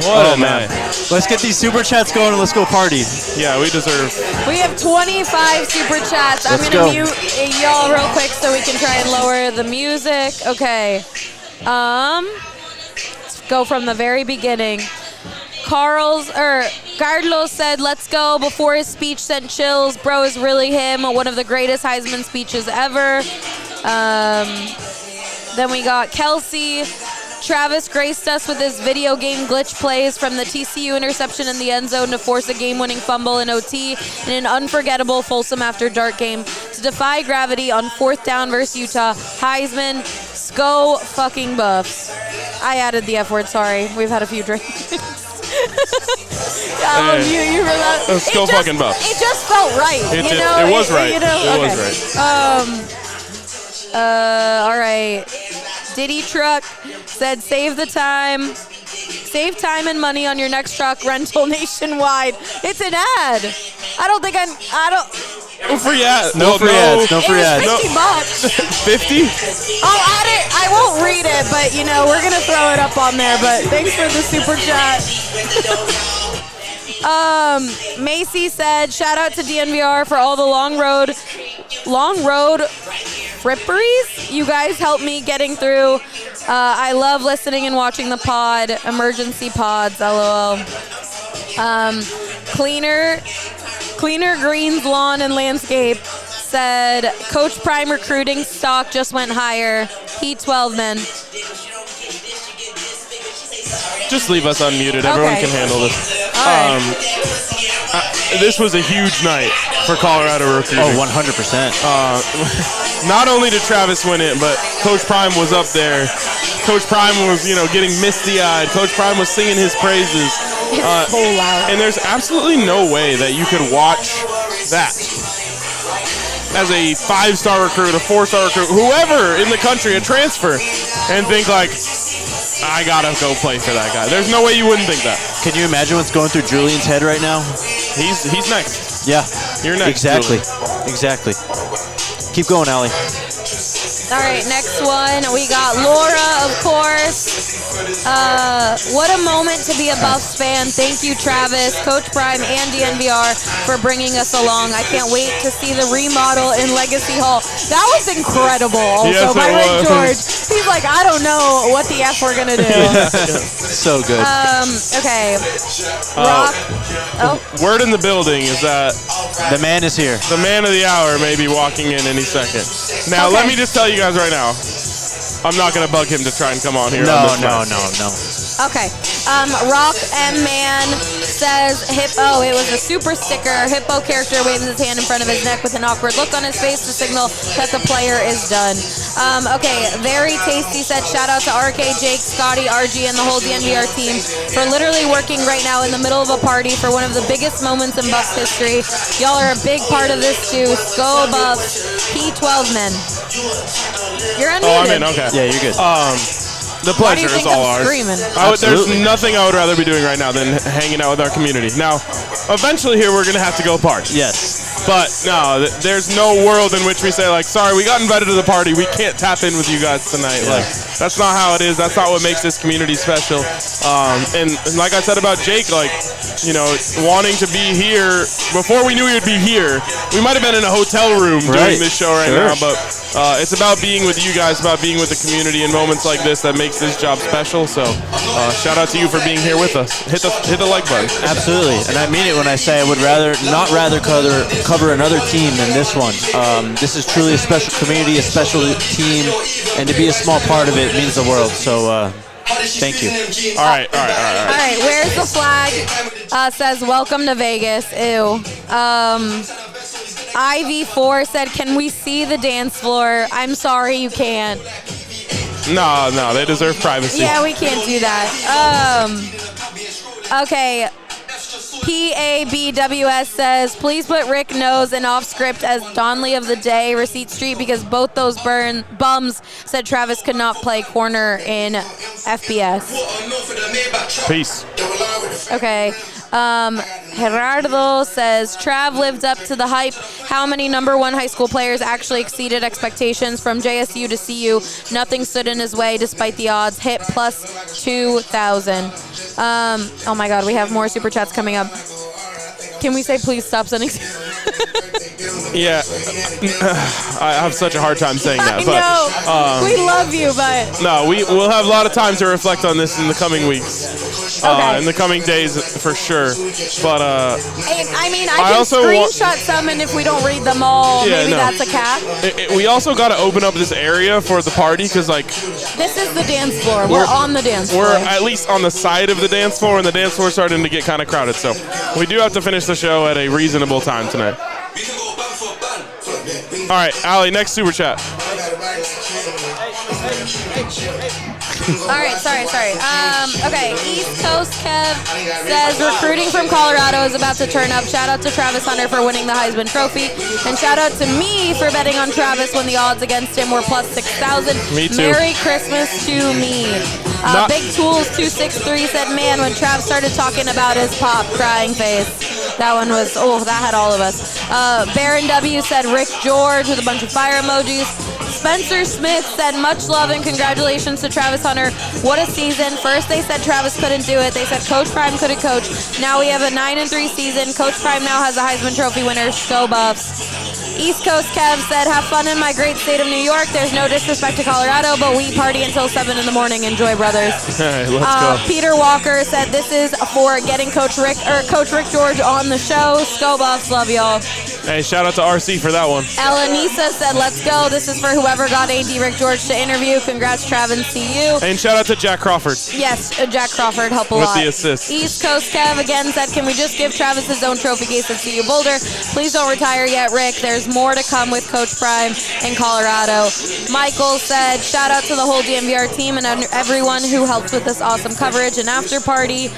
What a night. Let's get these super chats going and let's go party. Yeah, we deserve. We have 25 super chats. I'm going to mute y'all real quick so we can try and lower the music. Okay. Let's go from the very beginning. Carlos said, "Let's go," before his speech sent chills. Bro is really him. One of the greatest Heisman speeches ever. Then we got Kelsey. Travis graced us with his video game glitch plays, from the TCU interception in the end zone to force a game-winning fumble in OT in an unforgettable Folsom After Dark game to defy gravity on 4th down versus Utah. Heisman, go fucking Buffs. I added the F word, sorry. We've had a few drinks. You heard that? Let's go fucking Buffs. It just felt right. It was right. It was right. All right. Diddy Truck said, "Save the time. Save time and money on your next truck rental nationwide." It's an ad. No free ads. No free ads. No free ads. $50. 50? I'll add it. I won't read it, but we're gonna throw it up on there. But thanks for the super chat. Macy said, "Shout out to DNVR for all the long road fripperies. You guys helped me getting through. I love listening and watching the pod. Emergency pods, LOL." Cleaner Greens Lawn and Landscape said, "Coach Prime recruiting stock just went higher. P12 men." Just leave us unmuted. Everyone can handle this. This was a huge night for Colorado recruiting. Oh, 100%. Not only did Travis win it, but Coach Prime was up there. Coach Prime was, getting misty-eyed. Coach Prime was singing his praises. It's so loud. And there's absolutely no way that you could watch that as a 5-star recruit, a 4-star recruit, whoever in the country, a transfer, and think like, I gotta go play for that guy. There's no way you wouldn't think that. Can you imagine what's going through Julian's head right now? He's next. Yeah. You're next. Exactly. Julian. Exactly. Keep going, Allie. All right, next one. We got Laura, of course. What a moment to be a Buffs fan. Thank you, Travis, Coach Prime, and DNVR for bringing us along. I can't wait to see the remodel in Legacy Hall. That was incredible also by Rick George. He's like, I don't know what the F we're going to do. So good. Okay. Rock. Word in the building is that the man is here. The man of the hour may be walking in any second. Now, let me just tell you guys right now, I'm not going to bug him to try and come on here. No. Okay. Rock M Man says Hippo. It was a super sticker. Hippo character waves his hand in front of his neck with an awkward look on his face to signal that the player is done. Okay. Very Tasty said shout out to RK, Jake, Scotty, RG, and the whole DNVR team for literally working right now in the middle of a party for one of the biggest moments in Buffs history. Y'all are a big part of this too. Go Buffs. P12 men. You're unmuted. Oh, I'm in. Okay. Yeah, you're good. The pleasure is all ours. There's nothing I would rather be doing right now than hanging out with our community. Now, eventually here we're going to have to go party. Yes. But no, there's no world in which we say, like, sorry, we got invited to the party. We can't tap in with you guys tonight. Yeah. Like, that's not how it is. That's not what makes this community special. And like I said about Jake, like, you know, wanting to be here before we knew he would be here. We might have been in a hotel room doing this show right now, but it's about being with you guys, about being with the community in moments like this that makes this job special. So shout out to you for being here with us. Hit the like button. Absolutely, and I mean it when I say I would not rather cover another team than this one. This is truly a special community, a special team, and to be a small part of it means the world. So thank you. All right. All right, where's the flag? Says welcome to Vegas. Ew. IV4 said, can we see the dance floor? I'm sorry, you can't. No, they deserve privacy. Yeah, we can't do that. Okay. PABWS says, please put Rick Nose and off script as Donley of the day, Receipt Street, because both those bums said Travis could not play corner in FBS. Peace. Okay. Gerardo says, Trav lived up to the hype. How many number one high school players actually exceeded expectations from JSU to CU? Nothing stood in his way despite the odds. Hit plus 2,000. Oh my God, we have more super chats coming up. Can we say please stop sending? Yeah, I have such a hard time saying that. I know. We love you, but no, we'll have a lot of time to reflect on this in the coming weeks. In the coming days for sure. But I mean, I can screenshot some, and if we don't read them all, maybe that's a cap. We also got to open up this area for the party because, like, this is the dance floor. We're on the dance floor. We're at least on the side of the dance floor, and the dance floor is starting to get kind of crowded. So we do have to finish the show at a reasonable time tonight. All right, Allie, next super chat. All right, sorry. Okay, East Coast Kev says recruiting from Colorado is about to turn up. Shout out to Travis Hunter for winning the Heisman Trophy, and shout out to me for betting on Travis when the odds against him were plus 6,000. Me too. Merry Christmas to me. Big Tools 263 said, man, when Trav started talking about his pop, crying face. That one was, that had all of us. Baron W said Rick George with a bunch of fire emojis. Spencer Smith said, much love and congratulations to Travis Hunter. What a season. First they said Travis couldn't do it. They said Coach Prime couldn't coach. Now we have a 9-3 season. Coach Prime now has a Heisman Trophy winner. Go Buffs. East Coast Kev said, have fun in my great state of New York. There's no disrespect to Colorado, but we party until 7 in the morning. Enjoy, brothers. Hey, let's go. Peter Walker said, this is for getting Coach Rick George on the show. Go Buffs. Love y'all. Hey, shout out to RC for that one. Elanisa said, let's go. This is for whoever got AD Rick George to interview. Congrats, Trav, and CU. And shout out to Jack Crawford. Yes, Jack Crawford helped a lot. With the assist. East Coast Kev again said, can we just give Travis his own trophy case at CU Boulder? Please don't retire yet, Rick. There's more to come with Coach Prime in Colorado. Michael said, shout out to the whole DNVR team and everyone who helped with this awesome coverage and after party.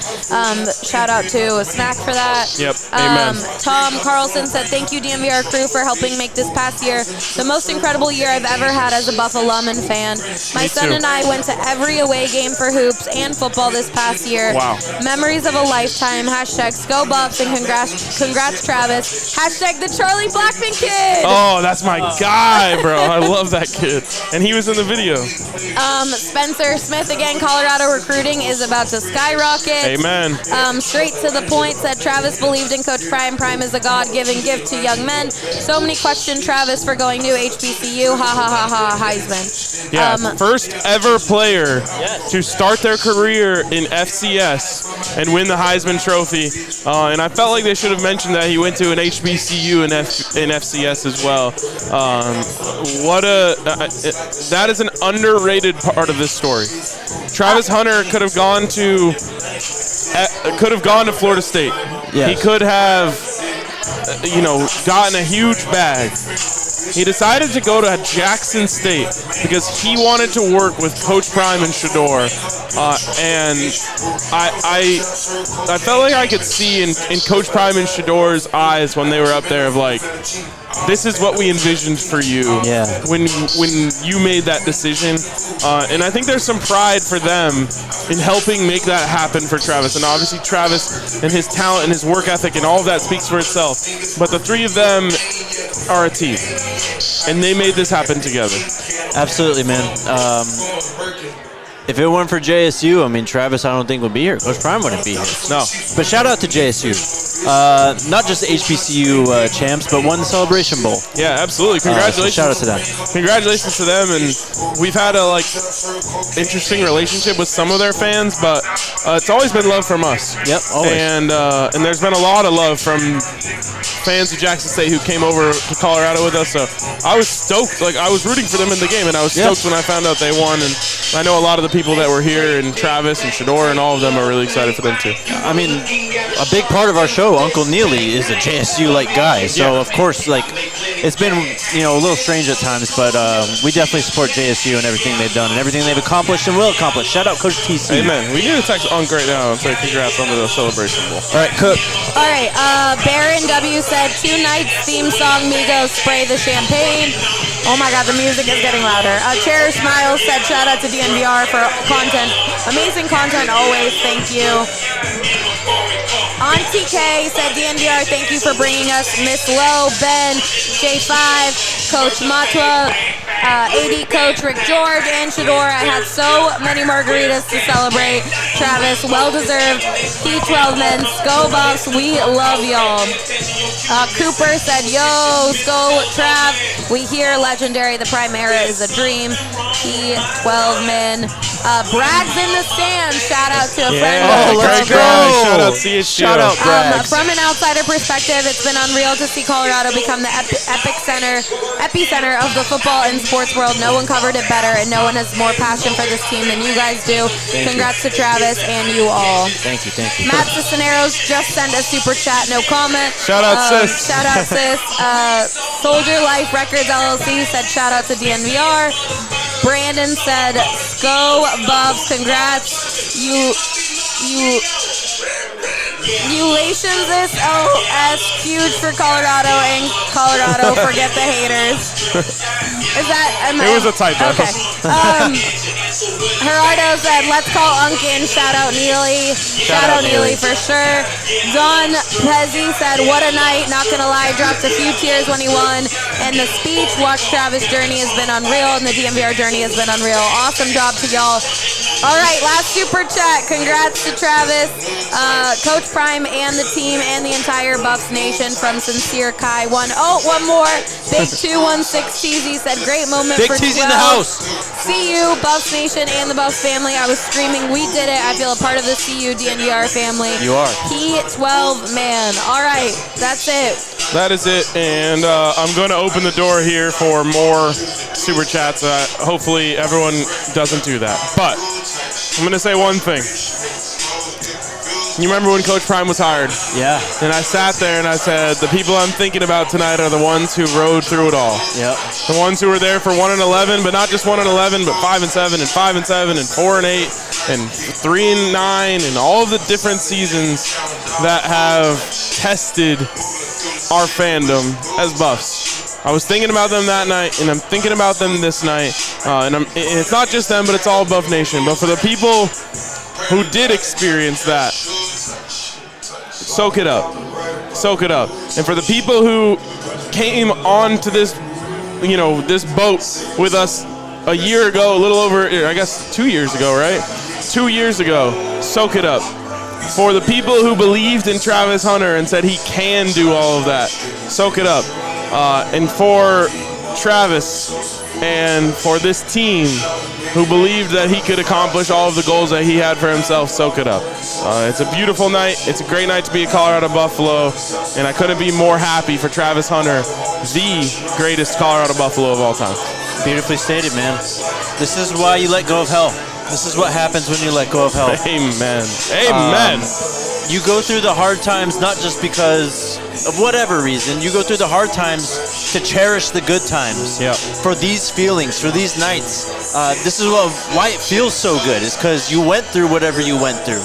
Shout out to SMAC for that. Yep, amen. Tom Carlson said, thank you, DNVR crew, for helping make this past year the most incredible year I've ever had as a Buff alum and fan. My son and I went to every away game for hoops and football this past year. Wow. Memories of a lifetime. Hashtag Go Buffs and congrats Travis. Hashtag the Charlie Blackman kid. Oh, that's my guy, bro. I love that kid. And he was in the video. Spencer Smith again, Colorado recruiting is about to skyrocket. Amen. Straight to the point said Travis believed in Coach Prime. Prime is a God-given gift to young men. So many question Travis for going to HBCU. Ha ha ha ha. Heisman. Yeah, first ever player to start their career in FCS and win the Heisman Trophy. And I felt like they should have mentioned that he went to an HBCU in FCS as well. That is an underrated part of this story. Travis Hunter could have gone to Florida State. Yes. He could have, gotten a huge bag. He decided to go to Jackson State because he wanted to work with Coach Prime and Shador. And I felt like I could see in Coach Prime and Shador's eyes when they were up there of like, this is what we envisioned for you when you made that decision. And I think there's some pride for them in helping make that happen for Travis. And obviously Travis and his talent and his work ethic and all of that speaks for itself. But the three of them are a team. And they made this happen together. Absolutely, man. If it weren't for JSU, I mean, Travis, I don't think would be here. Coach Prime wouldn't be here. No. But shout out to JSU. Not just HBCU champs, but won the Celebration Bowl. Yeah, absolutely. Congratulations. So shout out to them. Congratulations to them. And we've had a interesting relationship with some of their fans, but it's always been love from us. Yep, always. And there's been a lot of love from fans of Jackson State who came over to Colorado with us. So I was stoked. I was rooting for them in the game, and I was stoked when I found out they won. And I know a lot of the people that were here, and Travis and Shador and all of them are really excited for them too. I mean, a big part of our show, Uncle Neely, is a JSU-like guy. So, of course, it's been, a little strange at times, but we definitely support JSU and everything they've done and everything they've accomplished and will accomplish. Shout out Coach TC. Amen. We need to text Unc right now and say congrats on the Celebration Bowl. All right, Cook. All right, Baron W said, 2 nights theme song, Migos, spray the champagne. Oh my God, the music is getting louder. Cherish Miles said, shout out to DNVR for content. Amazing content always, thank you. Auntie K said, DNVR, thank you for bringing us Miss Lowe, Ben, J5, Coach Matwa, AD Coach Rick George, and Shador. I had so many margaritas to celebrate. Travis, well-deserved. P12 men, Go Buffs, we love y'all. Cooper said, yo, Go Trav. We hear legendary, the Prime Era is a dream. P12 men. Brag's in the stand. Shout out to a friend. Oh, let's go. Shout out CHGO. Shout out Braggs. From an outsider perspective, it's been unreal to see Colorado become the epicenter of the football and sports world. No one covered it better, and no one has more passion for this team than you guys do. Congrats to Travis and you all. Thank you. Matt Cisneros just sent a super chat, no comment. Shout out, sis. Shout out, sis. Soldier Life Records LLC said shout out to DNVR. Brandon said, Go Buffs, congrats. Ulations this OS huge for Colorado and Colorado forget the haters. Is that it was a typo. Okay. Gerardo said, let's call Unkin. Shout out Neely. Shout out Neely for sure. Don Pezzi said, what a night. Not gonna lie, dropped a few tears when he won. And the speech, watch Travis' journey has been unreal, and the DNVR journey has been unreal. Awesome job to y'all. All right, last super chat. Congrats to Travis, Coach Prime, and the team, and the entire Buffs Nation from Sincere Kai. One more. Big 216 TZ said, great moment Big for 12. TZ in the house. CU, Buffs Nation, and the Buffs family. I was screaming, we did it. I feel a part of the CU DNVR family. You are. P12, man. All right, that's it. That is it, and I'm going to open the door here for more super chats. Hopefully everyone doesn't do that, but I'm going to say one thing. You remember when Coach Prime was hired? Yeah. And I sat there and I said, the people I'm thinking about tonight are the ones who rode through it all. Yep. The ones who were there for 1-11, but not just 1-11, but 5-7 and 5-7 and 4-8 and 3-9 and all of the different seasons that have tested our fandom as Buffs. I was thinking about them that night, and I'm thinking about them this night. And it's not just them, but it's all Buff Nation. But for the people who did experience that, soak it up. Soak it up. And for the people who came onto this, this boat with us a year ago, a little over, I guess 2 years ago, right? 2 years ago, soak it up. for the people who believed in Travis Hunter and said he can do all of that, soak it up. And for Travis and for this team who believed that he could accomplish all of the goals that he had for himself, soak it up. It's a beautiful night. It's a great night to be a Colorado Buffalo, and I couldn't be more happy for Travis Hunter, the greatest Colorado Buffalo of all time. Beautifully stated, man. This is why you let go of hell. This is what happens when you let go of hell. Amen. Amen. You go through the hard times not just because of whatever reason. You go through the hard times to cherish the good times. Yeah. For these feelings, for these nights. This is why it feels so good. Is because you went through whatever you went through.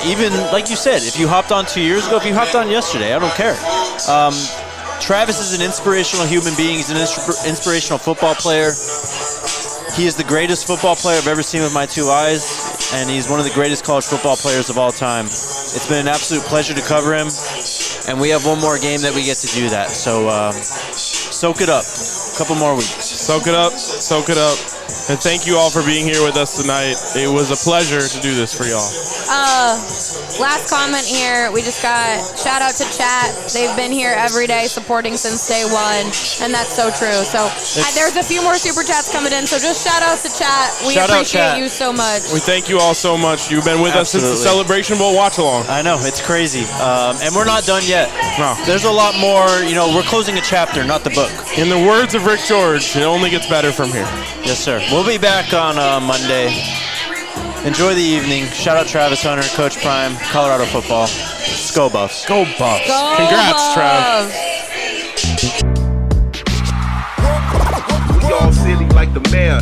Even like you said, if you hopped on 2 years ago, if you hopped on yesterday, I don't care. Travis is an inspirational human being. He's an inspirational football player. He is the greatest football player I've ever seen with my two eyes, and he's one of the greatest college football players of all time. It's been an absolute pleasure to cover him, and we have one more game that we get to do that. So soak it up. A couple more weeks. Soak it up. Soak it up. And thank you all for being here with us tonight. It was a pleasure to do this for y'all. Last comment here. We just got shout out to chat. They've been here every day supporting since day one, and that's so true. So there's a few more super chats coming in. So just shout out to chat. We appreciate you so much. We thank you all so much. You've been with us since the Celebration Bowl watch along. I know, it's crazy. And we're not done yet. No. There's a lot more. We're closing a chapter, not the book. In the words of Rick George, it only gets better from here. Yes, sir. We'll be back on Monday. Enjoy the evening. Shout out Travis Hunter, Coach Prime, Colorado football. Go Buffs. Go Buffs. Go Congrats, Trav. We all silly like the mayor.